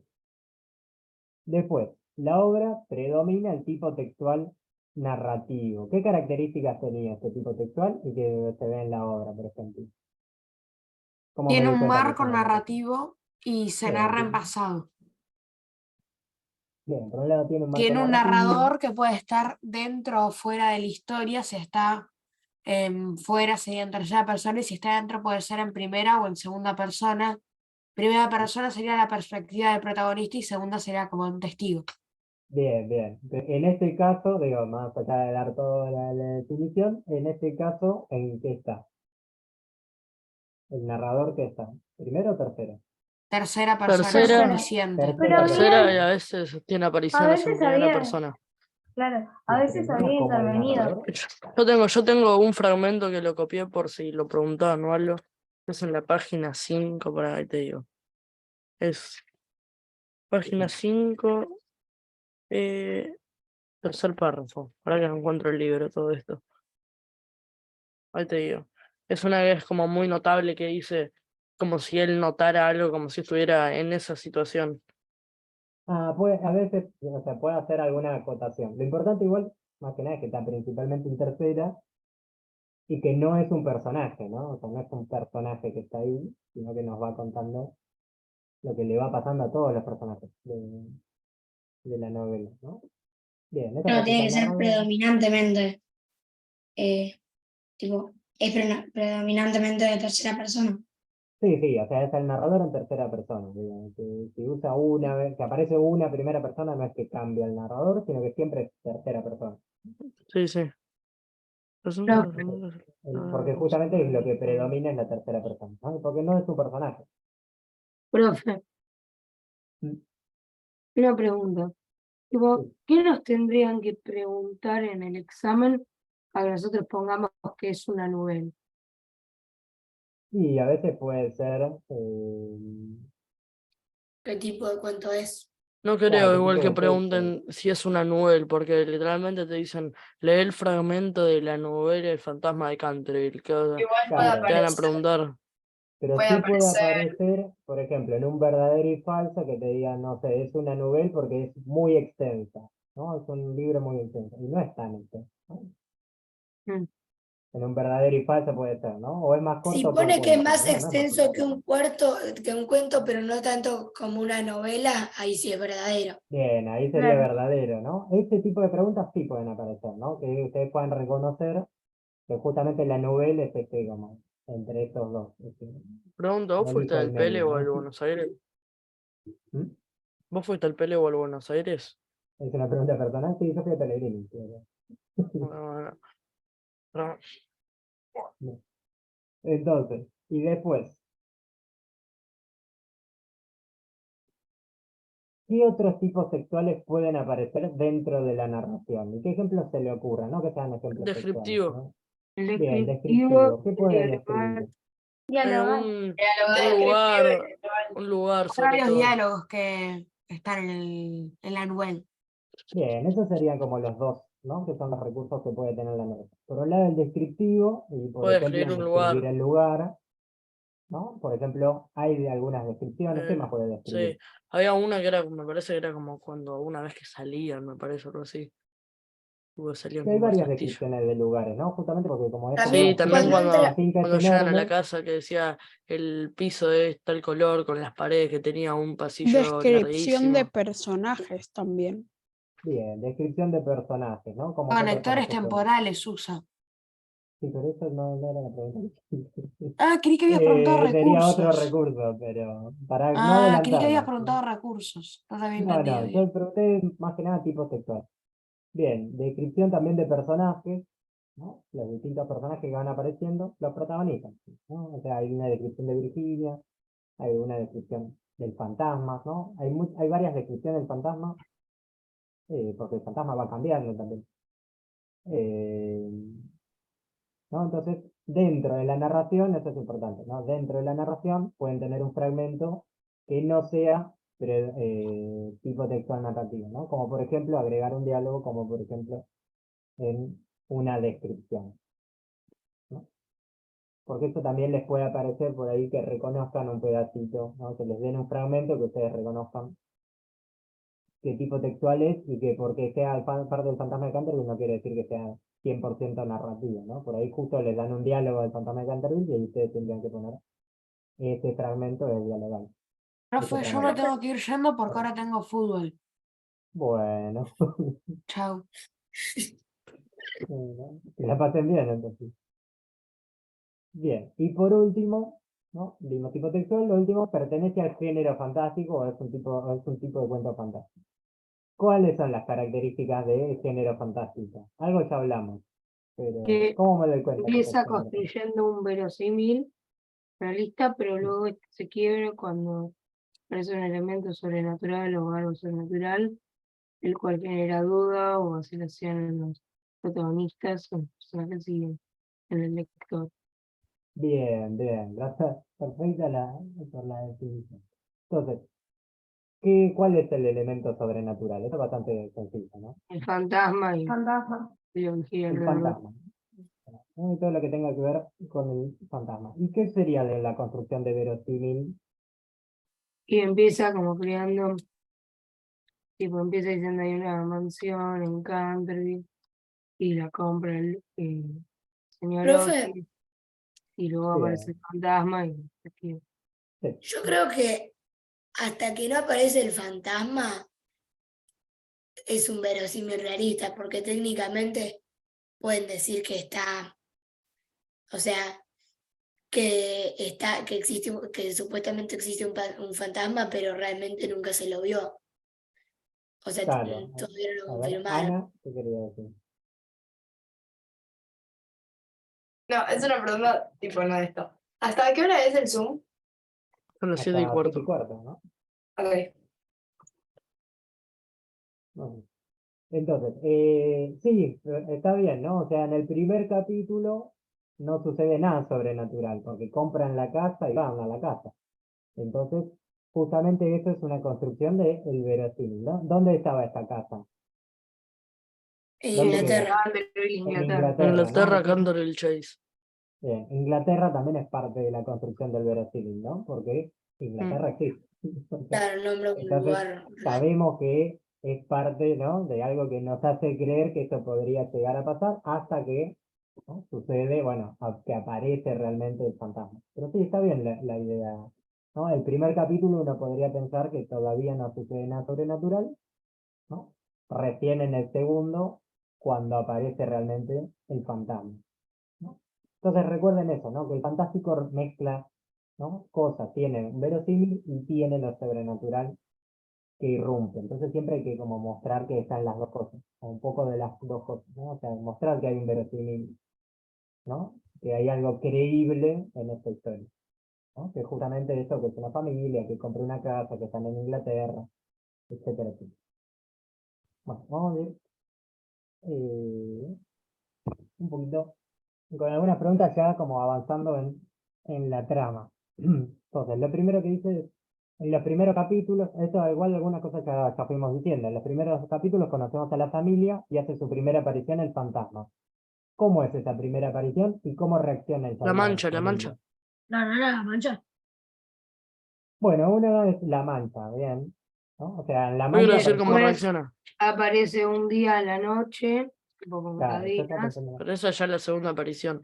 Después, la obra predomina el tipo textual narrativo. ¿Qué características tenía este tipo textual y que se ve en la obra, por ejemplo? ¿Cómo me Tiene doy un cuenta que marco es una narrativa? narrativo y se Bien, narra en pasado. bien, por un lado tiene un marco Tiene un narrativo. narrador que puede estar dentro o fuera de la historia. Si está fuera sería en tercera persona y si está dentro puede ser en primera o en segunda persona. Primera persona sería la perspectiva del protagonista y segunda sería como un testigo. Bien, bien. En este caso, digo, más allá de dar toda la definición, en este caso, ¿en qué está? ¿El narrador qué está? ¿Primero o tercero? Tercera persona, es Tercera. omnisciente. Pero Tercera y había, a veces tiene a apariciones en veces primera había, persona. claro, a La veces primera había como el intervenido. narrador. Yo tengo un fragmento que lo copié por si lo preguntaban o algo. Es en la página 5, por ahí te digo. Es página 5, tercer párrafo. Ahora que no encuentro el libro, todo esto. Ahí te digo. Es una que es como muy notable que dice como si él notara algo, como si estuviera en esa situación. Ah, pues a veces, o sea, puede hacer alguna acotación. Lo importante igual, más que nada, es que está principalmente en tercera y que no es un personaje, ¿no? O sea, no es un personaje que está ahí, sino que nos va contando lo que le va pasando a todos los personajes de la novela, ¿no? Bien, esa No, faceta tiene del que ser narrador. predominantemente, eh, tipo, es predominantemente de tercera persona. Sí, sí, o sea, es el narrador en tercera persona. Digamos, que si usa una vez, que aparece una primera persona, no es que cambia el narrador, sino que siempre es tercera persona. Sí, sí. Porque justamente es lo que predomina en la tercera persona, ¿no? Porque no es su personaje. Profe, Mm. una pregunta. Tipo, Sí. ¿qué nos tendrían que preguntar en el examen para que nosotros pongamos que es una novela? Y a veces puede ser, ¿Qué tipo de cuento es? No claro, creo qué igual tipo que de texto. pregunten si es una novela, porque literalmente te dicen, lee el fragmento de la novela El fantasma de Canterville. Igual puede Claro, Te van a aparecer, preguntar. pero puede sí puede aparecer. aparecer, por ejemplo, en un verdadero y falso que te diga, no sé, es una novela porque es muy extensa, ¿no? Es un libro muy extenso, y no es tan extenso, ¿no? Mm. En un verdadero y falso puede ser, ¿no? O es más Si corto por pone que es cuento. más No, no es más corto. extenso que un cuento, pero no tanto como una novela, ahí sí es verdadero. Bien, ahí sería verdadero, ¿no? Este tipo de preguntas sí pueden aparecer, ¿no? Que ustedes puedan reconocer que justamente la novela es como entre estos dos. Pregunto, ¿vos No fuiste elijo el al Pele medio, o al ¿no? Buenos Aires? ¿Mm? ¿Vos fuiste al Pele o al Buenos Aires? Es una pregunta personal, sí, yo fui a Pellegrini. Bueno, no. No. Entonces, y después, ¿qué otros tipos sexuales pueden aparecer dentro de la narración? ¿Y qué ejemplos se le ocurren? No que sean ejemplos sexuales, Descriptivo. ¿no? El Bien, descriptivo, descriptivo. ¿Qué el pueden dialogal, describir? Dialogar. Un lugar, un lugar sobre Varios todo. diálogos que están en la novela. Bien, esos serían como los dos, ¿no? Que son los recursos que puede tener la novela. Por un lado, el descriptivo, y por Puede ejemplo, escribir en un describir lugar. el lugar, ¿no? Por ejemplo, hay de algunas descripciones. ¿Qué más puede describir? Sí, había una que era, me parece que era como cuando una vez que salían, me parece, algo así. Salían Que hay como al varias castillo. descripciones de lugares, ¿no? Justamente porque como es como Sí, También la también cuando finca, la entra, finca es cuando llegan a la enorme. casa que decía el piso de tal color con las paredes que tenía un pasillo Descripción de larguísimo. personajes también. Bien, descripción de personajes, ¿no? Como qué Conectores personajes son. temporales usa. Sí, pero eso no era la pregunta. Ah, creí que habías preguntado Sería otro recursos. recurso, pero para no Ah, creí que habías adelantarnos, ¿no? preguntado recursos. No te había No, entendido no, bien. yo pregunté más que nada tipo sexual. Bien, descripción también de personajes, ¿no? Los distintos personajes que van apareciendo, los protagonistas, ¿no? O sea, hay una descripción de Virginia, hay una descripción del fantasma, ¿no? Hay varias descripciones del fantasma, porque el fantasma va cambiando también. Eh, ¿No? Entonces, dentro de la narración, eso es importante, ¿no? Dentro de la narración pueden tener un fragmento que no sea tipo textual narrativo, ¿no? Como por ejemplo agregar un diálogo, como por ejemplo en una descripción, ¿no? Porque esto también les puede aparecer por ahí que reconozcan un pedacito, ¿no? Que les den un fragmento que ustedes reconozcan qué tipo textual es y que porque sea parte del fantasma de Canterville no quiere decir que sea 100% narrativo, ¿no? Por ahí justo les dan un diálogo del fantasma de Canterville y ahí ustedes tendrían que poner este fragmento de dialogal. Este Profe, yo me fragmento. tengo que ir yendo porque ahora tengo fútbol. Bueno, Chao. que la pasen bien entonces. Bien, y por último, ¿no? Vimos tipo textual, lo último, ¿pertenece al género fantástico o es un tipo de cuento fantástico? ¿Cuáles son las características del género fantástico? Algo ya hablamos, pero Que ¿cómo me doy cuenta que es empieza género fantástico? construyendo un verosímil realista, pero luego se quiebra cuando aparece un elemento sobrenatural o algo sobrenatural, el cual genera duda o vacilación en los protagonistas o los personajes siguen en el lector. Bien, bien, gracias. Perfecta por la definición. Entonces, ¿cuál es el elemento sobrenatural? Esto es bastante sencillo, ¿no? El fantasma y Fantasma. lo que gira El alrededor. fantasma. ¿No? Y todo lo que tenga que ver con el fantasma. ¿Y qué sería de la construcción de verosímil? Y empieza como creando, tipo, empieza diciendo hay una mansión en Canterbury y la compra el señor Profe, Otis, y luego aparece Bien, el fantasma y se quiebra. sí, yo creo que hasta que no aparece el fantasma es un verosímil realista, porque técnicamente pueden decir que está, o sea, que está, que existe, que supuestamente existe un fantasma, pero realmente nunca se lo vio. O sea, claro. todavía no lo A ver, confirmaron. Ana, ¿qué quería decir? No, es una pregunta tipo no de esto. ¿Hasta qué hora es el Zoom? Son las 7 y Hasta 7 y cuarto. cuarto, ¿no? Ok. Bueno. Entonces, sí, está bien, ¿no? O sea, en el primer capítulo no sucede nada sobrenatural, porque compran la casa y van a la casa. Entonces, justamente eso es una construcción de el verosímil, ¿no? ¿Dónde estaba esta casa? En ¿Dónde queda? Inglaterra. Canterbury, En Inglaterra. Inglaterra, ¿no? Inglaterra, Entonces, Canterville Chase. bien, Inglaterra también es parte de la construcción del verosímil, ¿no? Porque Inglaterra existe. Claro, nombra un Entonces, lugar real. sabemos que es parte, ¿no? De algo que nos hace creer que esto podría llegar a pasar hasta que, ¿no? Sucede, bueno, que aparece realmente el fantasma. Pero sí, está bien la idea, ¿no? El primer capítulo uno podría pensar que todavía no sucede nada sobrenatural, ¿no? Recién en el segundo, cuando aparece realmente el fantasma, ¿no? Entonces recuerden eso, ¿no? Que el fantástico mezcla, ¿no? Cosas, tiene un verosímil y tiene lo sobrenatural que irrumpe. Entonces siempre hay que como mostrar que están las dos cosas, o un poco de las dos cosas, ¿no? O sea, mostrar que hay un verosímil, ¿no? Que hay algo creíble en esta historia, ¿no? Que justamente eso, que es una familia, que compra una casa, que están en Inglaterra, etcétera, etcétera. Bueno, vamos a ver un poquito con algunas preguntas ya como avanzando en la trama. Entonces, lo primero que dice es, en los primeros capítulos, esto igual algunas cosas ya fuimos diciendo, en los primeros capítulos conocemos a la familia y hace su primera aparición el fantasma. ¿Cómo es esa primera aparición y cómo reacciona La la mancha, la familia? mancha. No, no, no, mancha. Bueno, una es la mancha, bien, ¿no? O sea, la Yo quiero mancha decir cómo Después reacciona. aparece un día a la noche, tipo con claro, yo estaba cadenas. pensando- Pero esa ya es la segunda aparición.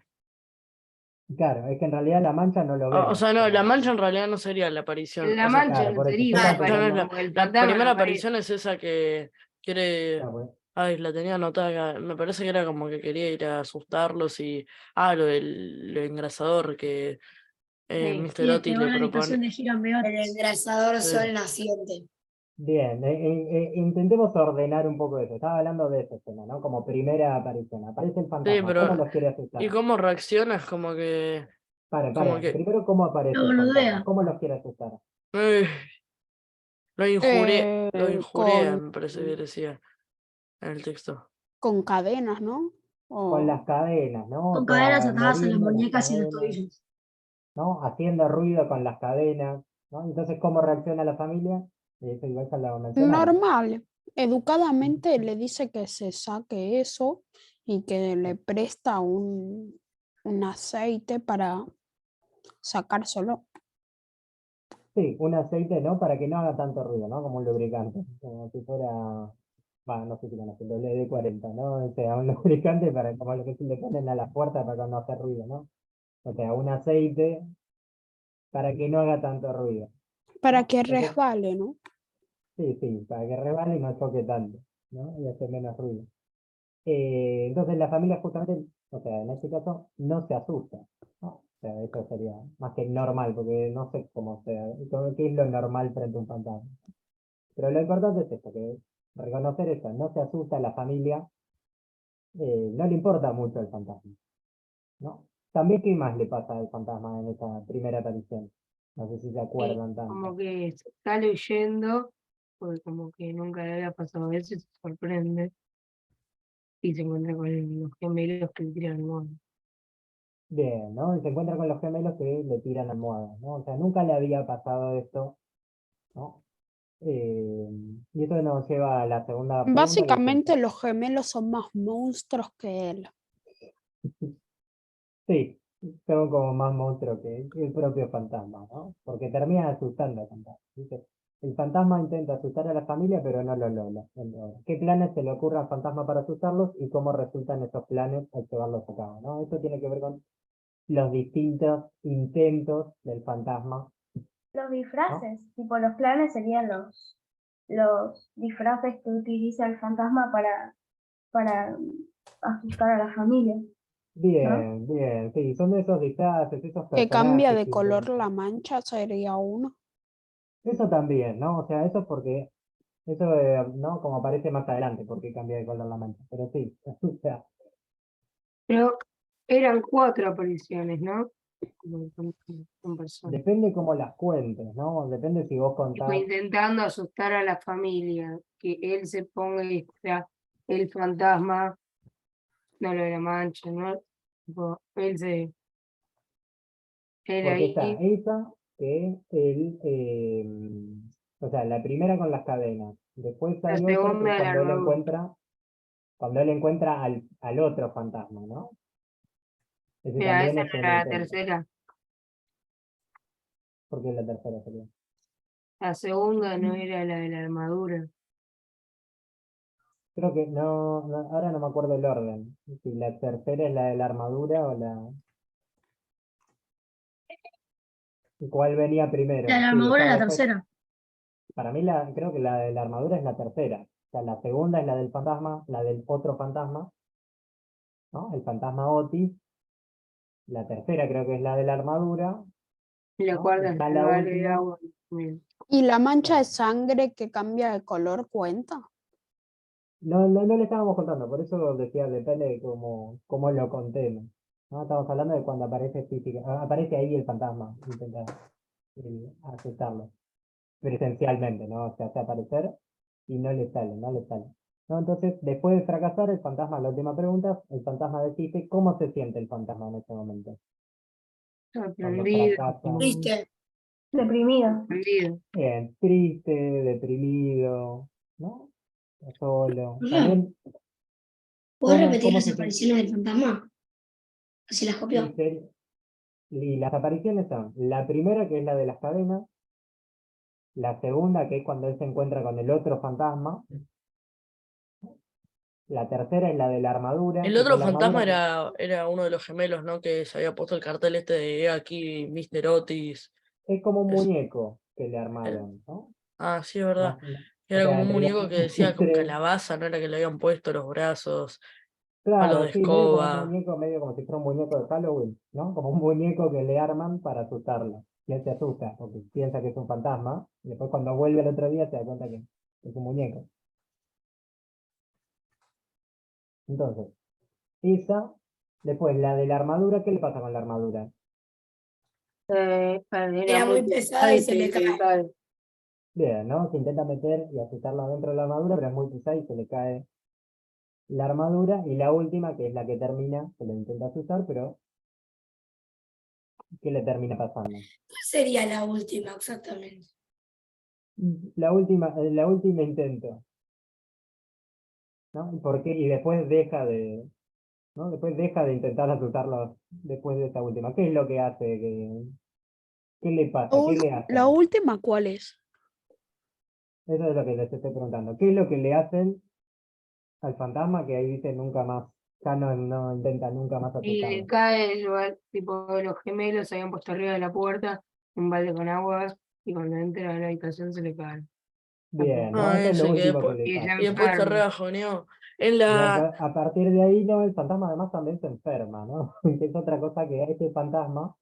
claro, es que en realidad la mancha no lo O vemos. sea, no, la mancha en realidad no sería la aparición. La O sea, mancha Claro, no por eso, yo sería estaba una esta no es pensando, aparición, porque el la fantasma no primera aparece. aparición es esa que quiere. claro, pues, Ay, la tenía anotada acá. Me parece que era como que quería ir a asustarlos y. Ah, lo engrasador que Sí. Mr. Otis le propone. El engrasador Sí. sol naciente. bien, intentemos ordenar un poco eso. Estaba hablando de esa escena, ¿no? Como primera aparición. Aparece el Sí, fantasma. ¿Cómo pero. los quiere ¿Y asustar? cómo reacciona? Es como que. Paren, Como paren. que. Primero, ¿cómo aparece el fantasma? ¿Cómo los quiere asustar? eh, lo injurea, Con, me parece que decía en el texto. con cadenas, ¿no? Con O las cadenas, ¿no? O Con cadenas sea, atadas en las moviendo las muñecas y en los cadenas, tobillos. ¿no? Haciendo ruido con las cadenas, ¿no? Entonces, ¿cómo reacciona la familia? Y eso igual ya lo mencionaron. normal. Educadamente le dice que se saque eso y que le presta un aceite para sacárselo. Sí, un aceite, ¿no? Para que no haga tanto ruido, ¿no? Como un lubricante. Como si fuera, bueno, no sé si conocen, WD-40, ¿no? O sea, un lubricante para, como lo que se le ponen a la puerta para no hacer ruido, ¿no? O sea, un aceite para que no haga tanto ruido, Para ¿no? que Entonces, resbale, ¿no? sí, sí, para que rebale y no choque tanto, ¿no? Y hace menos ruido. Entonces la familia justamente, o sea, en este caso, no se asusta, ¿no? O sea, eso sería más que normal, porque no sé cómo sea, qué es lo normal frente a un fantasma. Pero lo importante es esto, que reconocer eso, no se asusta a la familia, no le importa mucho el fantasma, ¿no? También, ¿qué más le pasa al fantasma en esa primera aparición? No sé si se acuerdan tanto. Como que se está leyendo, porque como que nunca le había pasado eso y se sorprende. Y se encuentra con los gemelos que le tiran el mono. Bien, ¿no? Y se encuentra con los gemelos que le tiran almohadas, ¿no? O sea, nunca le había pasado esto, ¿no? Y eso nos lleva a la segunda pregunta. Básicamente los gemelos son más monstruos que él. Sí, son como más monstruos que el propio fantasma, ¿no? Porque termina asustando al fantasma. ¿Viste? El fantasma intenta asustar a la familia, pero no lo logra. ¿Qué planes se le ocurre al fantasma para asustarlos y cómo resultan esos planes al llevarlos a cabo, ¿no? Esto tiene que ver con los distintos intentos del fantasma. Los disfraces, tipo los planes serían los disfraces que utiliza el fantasma para asustar a la familia. Bien, bien, sí, son esos disfraces, esos Que cambia personajes de que color inventan. la mancha sería uno. Eso también, ¿no? O sea, eso es porque, eso, ¿no? Como aparece más adelante, porque cambia de color la mancha. Pero sí, o sea, Pero eran 4 apariciones, ¿no? Como con personas. depende cómo las cuentes, ¿no? Depende si vos Tipo, contás. intentando asustar a la familia, que él se ponga y sea el fantasma, no lo de la mancha, ¿no? Tipo, él Porque está ahí, esa, que él, o sea, la primera con las cadenas. Después la hay otra que segunda es de la armadura. cuando él encuentra al otro fantasma, ¿no? Ese Mira, también esa es no un era la intento. tercera. Porque la tercera sería. La segunda no era la de la armadura. Creo que ahora no me acuerdo el orden. Si la tercera es la de la armadura o la. ¿Cuál venía primero? La Sí, armadura es la tercera. para mí creo que la de la armadura es la tercera. O sea, la segunda es la del fantasma, la del otro fantasma, ¿no? El fantasma Otis. La tercera creo que es la de la armadura, Y la ¿no? cuarta es Está el la vale de última. agua. Bien. ¿Y la mancha de sangre que cambia de color cuenta? No le estábamos contando, por eso decía, depende de cómo lo contemos. ¿No? Estamos hablando de cuando aparece física, aparece ahí el fantasma, intenta aceptarlo presencialmente, ¿no? O sea, hace aparecer y no le sale. ¿No? Entonces, después de fracasar, el fantasma, la última pregunta, el fantasma decide cómo se siente el fantasma en ese momento. Cuando Sorprendido, fracasa, como ¿Viste? Deprimido. sorprendido. bien, triste, deprimido, ¿no? Solo. Hola. También, ¿Puedes ¿cómo, repetir cómo las se siente? apariciones del fantasma? Así las Y, copió. y las apariciones son, la primera que es la de las cadenas, la segunda que es cuando él se encuentra con el otro fantasma, la tercera es la de la armadura, El que otro con la fantasma armadura era uno de los gemelos, ¿no? Que se había puesto el cartel este de "He aquí, Mr. Otis". es como un Es, muñeco que le el- armaron, ¿no? sí, es verdad. O Era sea, como un entre muñeco que decía con entre, calabaza, ¿no? Era que le habían puesto los brazos, palo de claro, sí, medio como un escoba. muñeco, medio como si fuera un muñeco de Halloween, ¿no? Como un muñeco que le arman para asustarlo. Y él se asusta, porque piensa que es un fantasma, y después cuando vuelve el otro día se da cuenta que es un muñeco. Entonces, esa, después la de la armadura, ¿qué le pasa con la armadura? Era muy pesada y se le cae. Bien, ¿no? Se intenta meter y asustarlo dentro de la armadura, pero es muy pesada y se le cae la armadura. Y la última, que es la que termina, se le intenta asustar, pero ¿qué le termina pasando? ¿Cuál sería la última exactamente? La última intento, ¿no? ¿Por qué? Y después deja de, ¿no? Después deja de intentar asustarlo después de esta última. ¿Qué es lo que hace? ¿Qué le pasa? ¿Qué le La hacen? última, ¿cuál es? Eso es lo que les estoy preguntando. ¿Qué es lo que le hacen al fantasma que ahí dice nunca más? Ya no intenta nunca más Y le asustarlo. cae, tipo, los gemelos se habían puesto arriba de la puerta, un balde con agua, y cuando entra a la habitación se le cae. Bien, ¿no? Ah, Eso es lo ese que último que después, le Y pasa. ella y después se enferma. rebajoneó. En Y la, a partir de ahí, no, el fantasma además también se enferma, ¿no? Que es otra cosa que a este fantasma,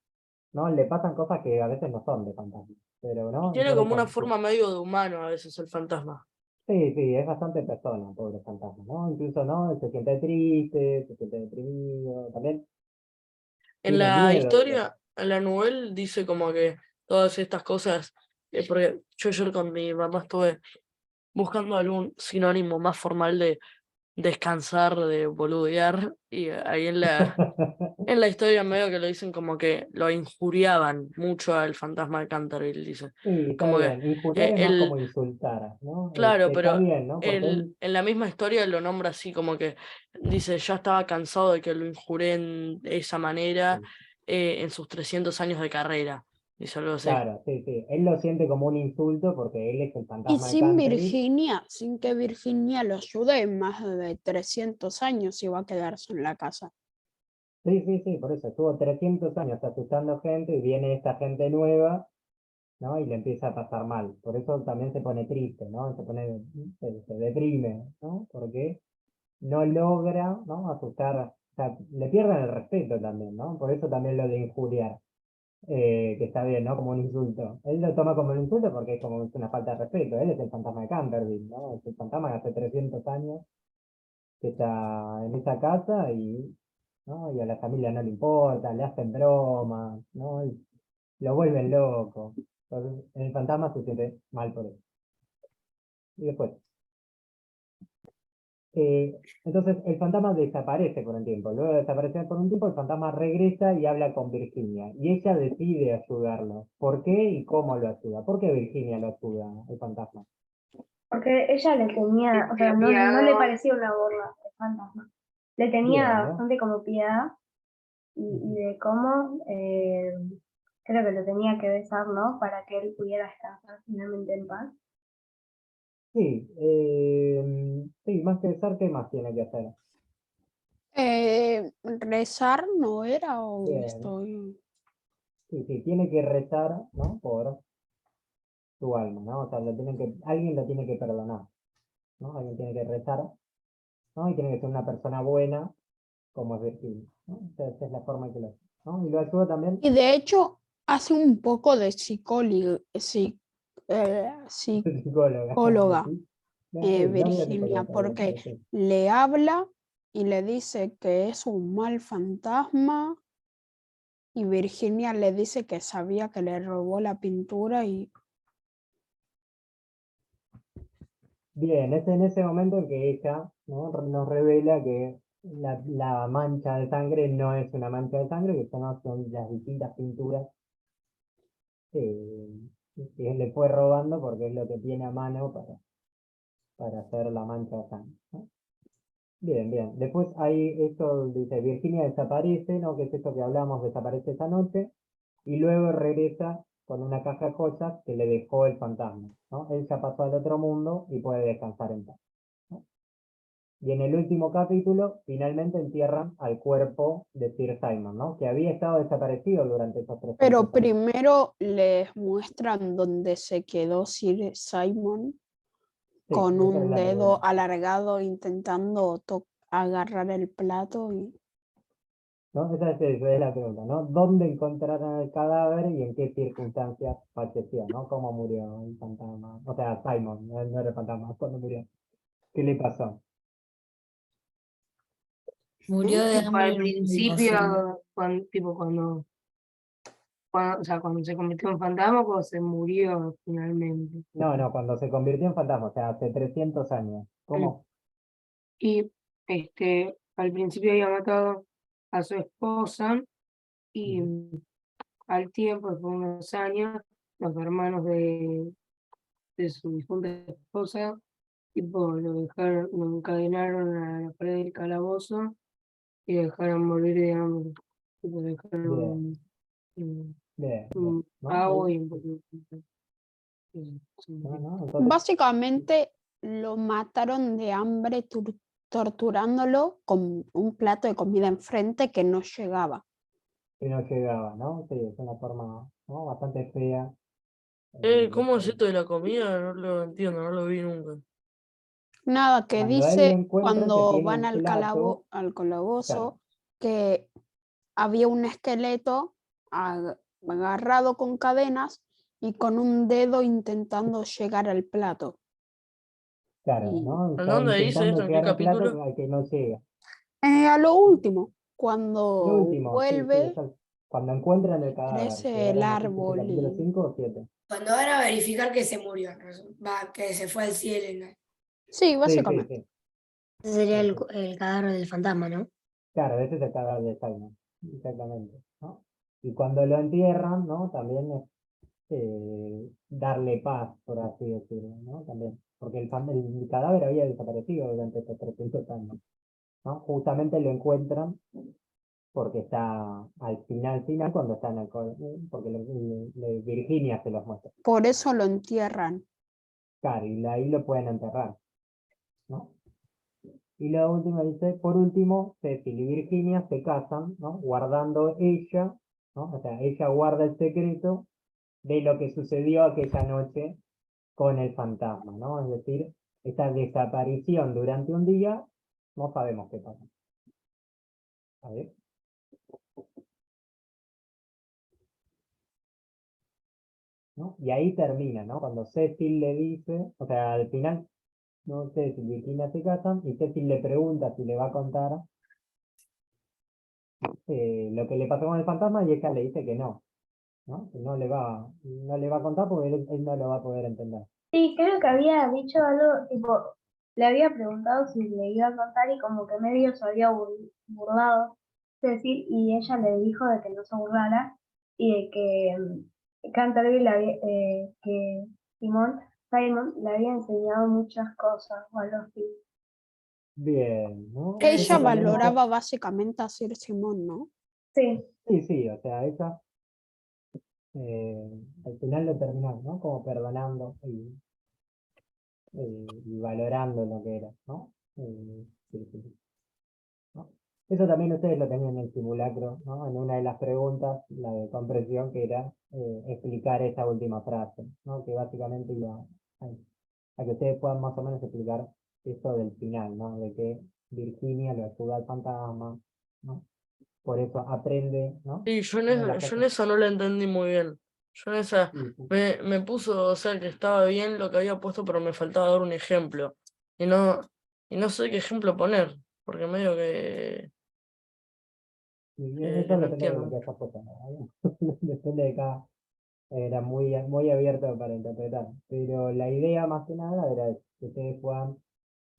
¿no? Le pasan cosas que a veces no son de fantasma. Pero, ¿no? tiene Por como una eso, forma medio de humano a veces el fantasma. Sí, sí, es bastante persona, pobre fantasma, ¿no? Incluso, ¿no? Se siente triste, se siente deprimido, también En tiene la miedo. historia, en la novela dice como que todas estas cosas, porque yo ayer con mi mamá estuve buscando algún sinónimo más formal de descansar, de boludear, y ahí en la historia medio que lo dicen como que lo injuriaban mucho al fantasma de Canterville, dice. Sí, está Como que bien. Injuriar es más como él, insultar, ¿no? claro, Está pero bien, ¿no? Porque él, en la misma historia lo nombra así, como que dice, ya estaba cansado de que lo injurien de esa manera sí, en sus 300 años de carrera, dice algo así. claro, sí, sí. Él lo siente como un insulto porque él es el Y fantasma de sin Canterville. Virginia, sin que Virginia lo ayude, en más de 300 años iba a quedarse en la casa. Sí, sí, sí, por eso. Estuvo 300 años asustando gente y viene esta gente nueva, ¿no? Y le empieza a pasar mal. Por eso también se pone triste, ¿no? Se deprime, ¿no? Porque no logra, ¿no? Asustar, o sea, le pierden el respeto también, ¿no? Por eso también lo de injuriar, que está bien, ¿no? Como un insulto. Él lo toma como un insulto porque es como una falta de respeto. Él es el fantasma de Canterville, ¿no? Es el fantasma de hace 300 años que está en esa casa y, ¿no? Y a la familia no le importa, le hacen bromas, ¿no? Y lo vuelven loco. Entonces, el fantasma se siente mal por eso. Y después, entonces el fantasma desaparece por un tiempo. Luego de desaparecer por un tiempo, el fantasma regresa y habla con Virginia. Y ella decide ayudarlo. ¿Por qué y cómo lo ayuda? ¿Por qué Virginia lo ayuda, el fantasma? Porque ella le tenía, o sea, no le parecía una burla el fantasma. Le tenía Bien, ¿no? bastante como piedad y de cómo creo que lo tenía que besar, ¿no? Para que él pudiera descansar finalmente en paz. Sí, sí, más que besar, ¿qué más tiene que hacer? ¿Rezar no era o Bien, estoy...? sí, sí, tiene que rezar, ¿no? Por su alma, ¿no? O sea, alguien lo tiene que perdonar, ¿no? Alguien tiene que rezar, ¿no? Y tiene que ser una persona buena, como es Virginia, ¿no? O sea, esa es la forma en que lo hace, ¿no? Y lo ayuda también Y de hecho hace un poco de psicóloga, psicóloga ¿sí? No, sí, no había Virginia, psicóloga todavía, porque pero sí. le habla y le dice que es un mal fantasma y Virginia le dice que sabía que le robó la pintura y Bien, es en ese momento en que ella, ¿no? Nos revela que la mancha de sangre no es una mancha de sangre, que son las distintas pinturas eh, que él le fue robando porque es lo que tiene a mano para hacer la mancha de sangre, ¿no? Bien, bien. Después hay esto, dice, Virginia desaparece, ¿no? Que es esto que hablamos, desaparece esa noche, y luego regresa con una caja de joyas que le dejó el fantasma, ¿no? Él ya pasó al otro mundo y puede descansar en paz, ¿no? Y en el último capítulo, finalmente entierran al cuerpo de Sir Simon, ¿no? Que había estado desaparecido durante esos 300 pero años. primero les muestran dónde se quedó Sir Simon Sí, con esa es un la pregunta. dedo alargado intentando agarrar el plato y ¿No? Esa es la pregunta, ¿no? ¿Dónde encontraron el cadáver y en qué circunstancias falleció, ¿no? ¿Cómo murió el fantasma? O sea, Simon, no era el fantasma, ¿cuándo murió? ¿Qué le pasó? Murió de Tipo, al hambre en un cocina. principio, o sea, cuando se convirtió en fantasma, o cuando se murió finalmente. No, no, cuando se convirtió en fantasma, o sea, hace 300 años. Mm. ¿Cómo? Y al principio había matado a su esposa y Ujú. al tiempo, después de unos años, los hermanos de su difunta esposa, tipo, lo encadenaron a la pared del calabozo y lo dejaron morir de hambre. Tipo, le Bien, dejaron mm, bien, bien, ¿no? agua Ahí, y un poquito se no, murió. no, entonces, básicamente lo mataron de hambre torturándolo con un plato de comida enfrente que no llegaba. si no llegaba, ¿no? Sí, es una forma, ¿no? Bastante fea. ¿Cómo es esto de la comida? No lo entiendo, no lo vi nunca. Nada, que Cuando a él lo dice encuentran, que cuando tiene van un plato, al claro, calabozo que había un esqueleto agarrado con cadenas y con un dedo intentando llegar al plato. Claro, Y, ¿no? ¿En Está dónde dice intentando esto? ¿En qué llegar a clase capítulo? al que no llega. a lo último, Lo cuando último, sí, vuelve, cuando encuentran el cadáver, que crece el ahora no sé si es el árbol capítulo y 5 o 7. Cuando van a verificar que se murió, va, que se fue al cielo. ¿No? sí, Sí, sí, básicamente. sí. Ese sería Sí, el, sí. el cadáver del fantasma, ¿no? Claro, ese es el cadáver de Simon. Exactamente, ¿no? Y cuando lo entierran, ¿no? También es darle paz, por así decirlo, ¿no? También, porque el cadáver había desaparecido durante estos 300 años, ¿no? Justamente lo encuentran porque está al final, cuando está en el porque Virginia se los muestra. Por eso lo entierran. Claro, y ahí lo pueden enterrar, ¿no? Y la última dice, por último, Cecil y Virginia se casan, ¿no? Guardando ella, ¿no? O sea, ella guarda el secreto de lo que sucedió aquella noche con el fantasma, ¿no? Es decir, esta desaparición durante un día, no sabemos qué pasa. A ver. ¿No? Y ahí termina, ¿no? Cuando Cecil le dice, o sea, al final, no sé si Virginia se casan, y Cecil le pregunta si le va a contar lo que le pasó con el fantasma, y ella le dice que no, ¿no? Que no le va a contar porque él no lo va a poder entender. Sí, creo que había dicho algo, tipo, le había preguntado si le iba a contar y como que medio se había burlado, es decir, y ella le dijo de que no se burlara y de que Canterbury que Simon le había enseñado muchas cosas o algo así. Bien, ¿no? Ella Eso también valoraba básicamente a Sir Simon, ¿no? Sí, sí, o sea, ella al final lo terminó, ¿no? Como perdonando y valorando lo que era, ¿no? Sí, sí, sí, ¿no? Eso también ustedes lo tenían en el simulacro, ¿no? En una de las preguntas, la de comprensión, que era explicar esa última frase, ¿no? Que básicamente iba a que ustedes puedan más o menos explicar eso del final, ¿no? De que Virginia lo ayuda al fantasma, ¿no? Por eso aprende, ¿no? Sí, yo Una de las en cosas. esa no la entendí muy bien. Yo en esa Sí, sí. me puso, o sea, que estaba bien lo que había puesto, pero me faltaba dar un ejemplo. Y no, y no sé qué ejemplo poner, porque medio Y que eso no depende de lo entiendo. que hayas puesto, ¿no? Depende de cada. Era muy abierto para interpretar. Pero la idea más que nada era que ustedes puedan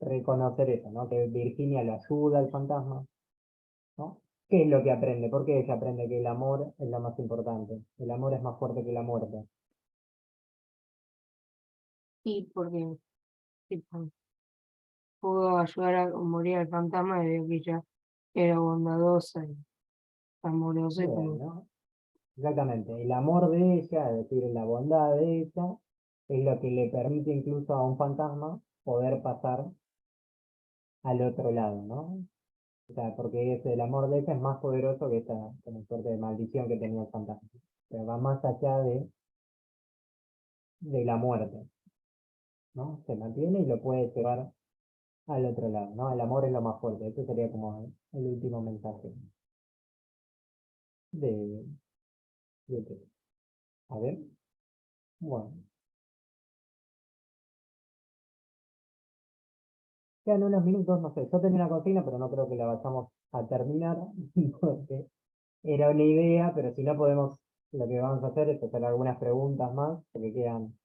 reconocer eso, ¿no? Que Virginia le ayuda al fantasma, ¿no? ¿Qué es lo que aprende? ¿Por qué ella aprende que el amor es lo más importante? El amor es más fuerte que la muerte. Y porque tipo, pudo ayudar a morir al fantasma debido a que ella era bondadosa y amorosa y Bien, como ¿no? Exactamente. El amor de ella, es decir, la bondad de ella, es lo que le permite incluso a un fantasma poder pasar al otro lado, ¿no? O sea, porque el amor de ella es más poderoso que esta como suerte de maldición que tenía el fantasma. O sea, va más allá de la muerte, ¿no? Se mantiene y lo puede llevar al otro lado, ¿no? El amor es lo más fuerte. Ese sería como el último mensaje de, de. A ver, bueno. Quedan unos minutos, no sé, yo tenía una consigna, pero no creo que la vayamos a terminar, porque era una idea, pero si no podemos, lo que vamos a hacer es hacer algunas preguntas más, porque quedan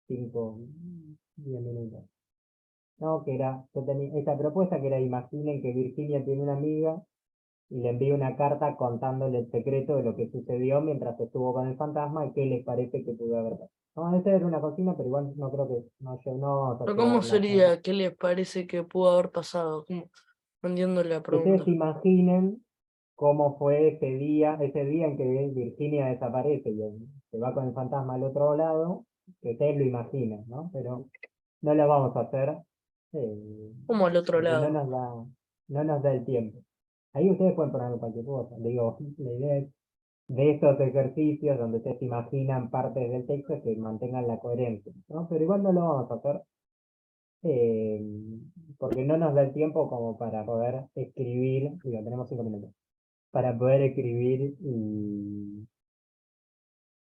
5, 10 minutos. No, que era, yo tenía esta propuesta que era, imaginen que Virginia tiene una amiga y le envía una carta contándole el secreto de lo que sucedió mientras estuvo con el fantasma y qué les parece que pudo haber pasado. No, esa era una cocina, pero igual no creo que no Pero se va a ¿cómo dar la charla. sería? ¿Qué les parece que pudo haber pasado? No entiendo la Que ustedes pregunta. imaginen cómo fue ese día en que Virginia desaparece y se va con el fantasma al otro lado, que ustedes lo imaginen, ¿no? Pero no lo vamos a hacer Como al otro porque lado. no nos da el tiempo. Ahí ustedes pueden poner cualquier cosa. Digo, la idea es de estos ejercicios donde ustedes imaginan partes del texto que mantengan la coherencia, ¿no? Pero igual no lo vamos a hacer eh, porque no nos da el tiempo como para poder escribir, digo, tenemos 5 minutos, para poder escribir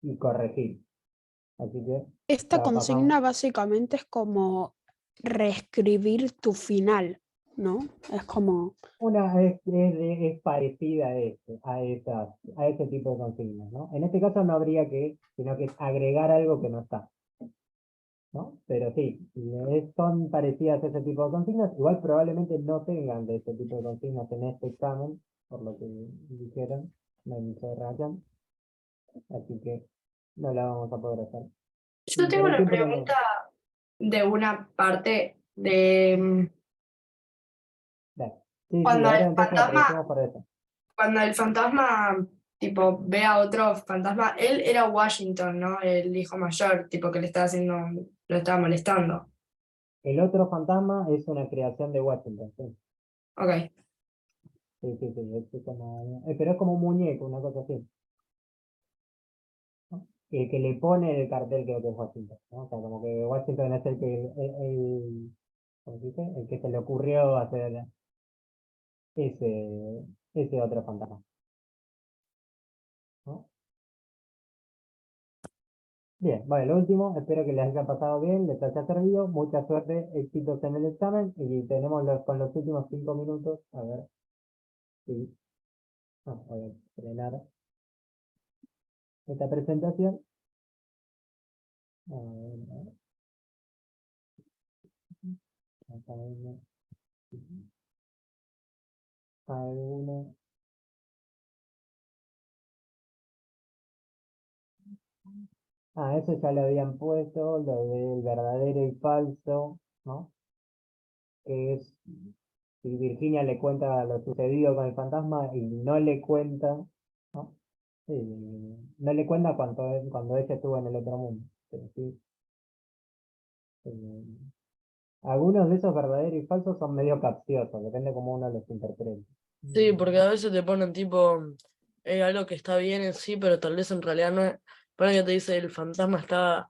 y corregir. Así que Esta ya pasamos. consigna básicamente es como reescribir tu final, ¿no? Es como, Es parecida a a ese tipo de consignas, ¿no? En este caso no habría sino que agregar algo que no está, ¿no? Pero sí, son parecidas a ese tipo de consignas. Igual probablemente no tengan de ese tipo de consignas en este examen, por lo que dijeron, me dijo Ryan. Así que no la vamos a poder hacer. Yo tengo Pero una siempre pregunta de una parte de Dale. Sí, cuando ahora el entonces fantasma, aprovechemos para eso. cuando el fantasma tipo ve a otro fantasma, él era Washington, ¿no? El hijo mayor, tipo que le estaba haciendo, lo estaba molestando. El otro fantasma es una creación de Washington, sí. Ok. Sí, pero es como un muñeco, una cosa así. ¿No? El que le pone el cartel creo que es Washington, ¿no? O sea, como que Washington es ¿cómo se dice? El que se le ocurrió hacer ese otro fantasma, ¿no? Bien, vale, lo último, espero que les haya pasado bien, les haya servido, mucha suerte, éxitos en el examen y tenemos con los últimos 5 minutos, a ver si voy a frenar esta presentación. A ver, acá hay alguno. Eso ya lo habían puesto, lo del verdadero y falso, ¿no? Que es si Virginia le cuenta lo sucedido con el fantasma y no le cuenta, ¿no? No le cuenta cuando ella estuvo en el otro mundo. Pero sí, eh, algunos de esos verdaderos y falsos son medio capciosos, depende cómo uno los interprete. Sí, porque a veces te ponen tipo algo que está bien en sí, pero tal vez en realidad no es. Para que te dice el fantasma está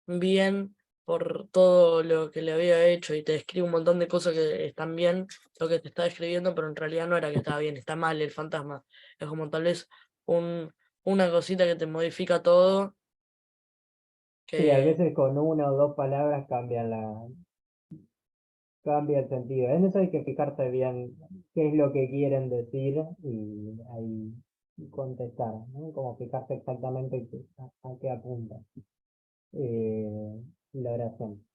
bien por todo lo que le había hecho y te describe un montón de cosas que están bien, lo que te está describiendo, pero en realidad no era que estaba bien, está mal el fantasma. Es como tal vez una cosita que te modifica todo. Sí, a Que veces con una o dos palabras cambia el sentido. En eso hay que fijarse bien qué es lo que quieren decir y ahí contestar, ¿no? Como fijarse exactamente a qué apunta la oración,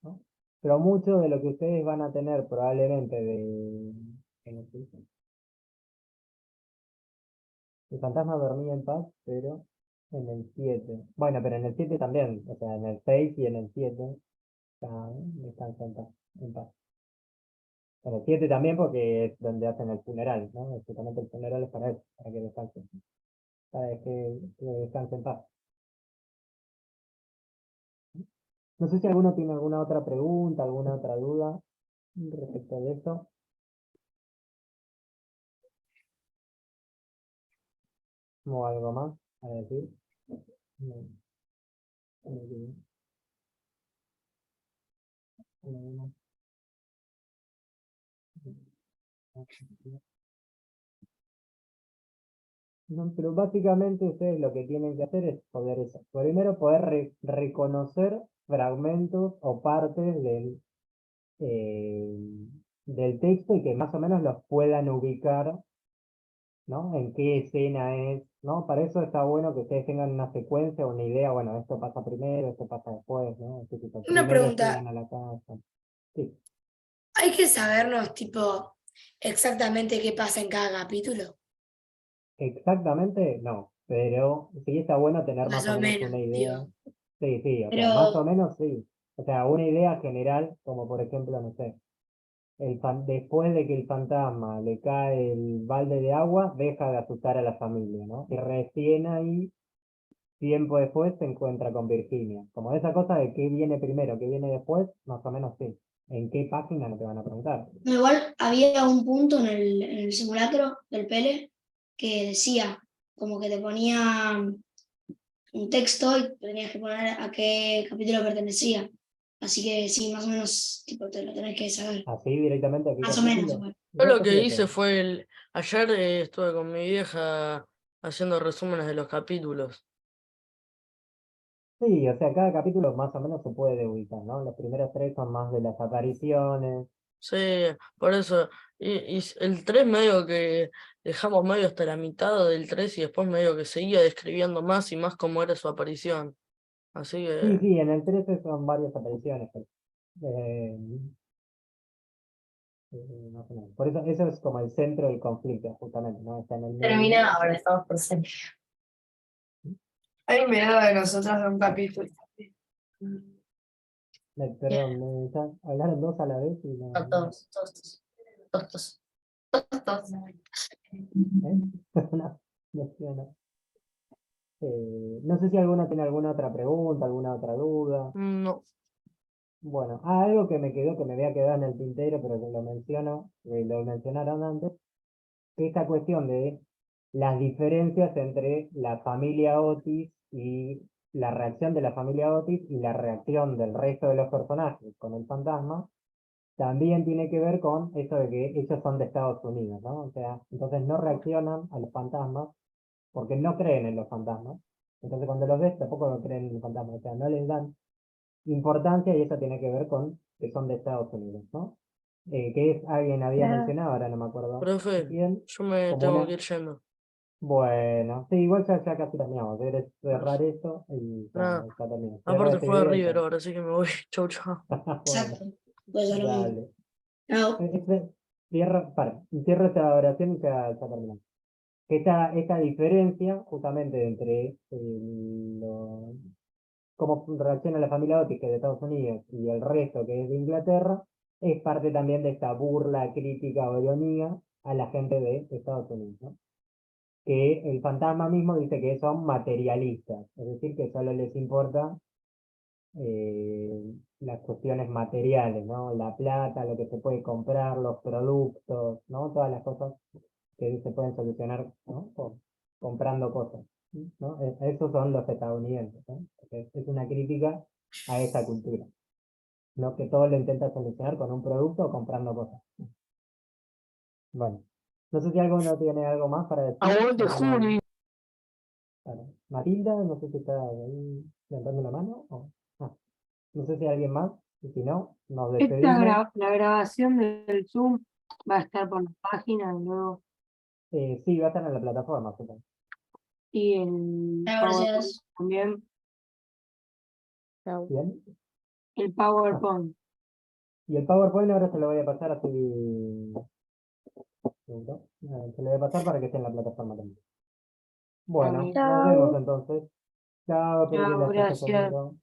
¿no? Pero mucho de lo que ustedes van a tener probablemente ¿cómo se dice? El fantasma dormía en paz, pero en el 7. Bueno, pero en el 7 también, o sea, en el 6 y en el 7 descansa en paz. En el 7 también porque es donde hacen el funeral, ¿no? Justamente el funeral es para eso, para que descanse, para que descanse en paz. No sé si alguno tiene alguna otra pregunta, alguna otra duda respecto de esto. ¿O algo más a decir? No. No, pero básicamente ustedes lo que tienen que hacer es poder eso. Primero poder reconocer fragmentos o partes eh, del texto y que más o menos los puedan ubicar, ¿no? En qué escena es, ¿no? Para eso está bueno que ustedes tengan una secuencia o una idea, bueno, esto pasa primero, esto pasa después, ¿no? Este tipo, Una primero pregunta, llegan a la casa. Sí, ¿hay que sabernos tipo exactamente qué pasa en cada capítulo? exactamente no, pero sí está bueno tener Más más o o menos menos, una idea. digo. Sí, o sea, más o Pero menos sí. O sea, una idea general, como por ejemplo, no sé, después de que el fantasma le cae el balde de agua, deja de asustar a la familia, ¿no? Y recién ahí, tiempo después, se encuentra con Virginia. Como esa cosa de qué viene primero, qué viene después, más o menos sí. ¿En qué página no te van a preguntar? Igual había un punto en el simulacro del Pele que decía, como que te ponía un texto y tenías que poner a qué capítulo pertenecía. Así que sí, más o menos, tipo, te lo tenés que saber. Así directamente aquí Más o menos, capítulo. igual. yo Igual lo te que fíjate. hice fue ayer estuve con mi vieja haciendo resúmenes de los capítulos. Sí, o sea, cada capítulo más o menos se puede ubicar, ¿no? Los primeros 3 son más de las apariciones. Sí, por eso. El 3 medio que dejamos medio hasta la mitad del 3 y después medio que seguía describiendo más y más cómo era su aparición. Así Sí, que, sí, en el 13 son varias apariciones. Pero, eh, más o menos. Por eso es como el centro del conflicto, justamente, ¿no? Está en el medio. Termina ahora, estamos por ser. Hay un video de nosotras de un capítulo. Perdón, hablaron 2 a la vez y no. No, todos. ¿Eh? No, no suena. No sé si alguna tiene alguna otra pregunta, alguna otra duda. no. Bueno, algo que me quedó, que me había quedado en el tintero, pero que lo menciono, lo mencionaron antes, esta cuestión de las diferencias entre la familia Otis y la reacción de la familia Otis y la reacción del resto de los personajes con el fantasma, también tiene que ver con eso de que ellos son de Estados Unidos, ¿no? O sea, entonces no reaccionan a los fantasmas porque no creen en los fantasmas. Entonces cuando los ves tampoco no creen en los fantasmas, o sea, no les dan importancia y eso tiene que ver con que son de Estados Unidos, ¿no? Que es, alguien había Claro. mencionado, ahora no me acuerdo Profe, quién, yo me como tengo una, que ir yendo. bueno, sí, igual ya casi terminamos, debes cerrar esto y Nada. ya termino. Cierra Aparte este juega video y River ya. ahora, así que me voy. Chau, chau. Bueno, Exacto. Pues es lo mismo. dale. Chao. Cierro esta oración y ya terminamos. Esta diferencia, justamente, entre cómo reacciona la familia Otis, que es de Estados Unidos, y el resto, que es de Inglaterra, es parte también de esta burla, crítica o ironía a la gente de Estados Unidos, ¿no? Que el fantasma mismo dice que son materialistas, es decir, que solo les importa las cuestiones materiales, ¿no? La plata, lo que se puede comprar, los productos, ¿no? Todas las cosas que se pueden solucionar, ¿no? Comprando cosas, ¿no? Esos son los estadounidenses, ¿no? Porque es una crítica a esa cultura, ¿no? Que todo lo intenta solucionar con un producto o comprando cosas. Bueno, no sé si alguno tiene algo más para decir. Aguante, ¿Alguna- Juli. Claro. Matilda, no sé si está ahí levantando la mano. Ah, no sé si hay alguien más. Y si no, nos despedimos. La grabación del Zoom va a estar por la página de nuevo Sí, va a estar en la plataforma, supongo. y en Chao, PowerPoint gracias. también. Bien. El PowerPoint. Y el PowerPoint ahora se lo voy a pasar así. Se lo voy a pasar para que esté en la plataforma también. Bueno, También. nos vemos Chao. entonces. Chao, espero que Chao, la estés gracias. pasando.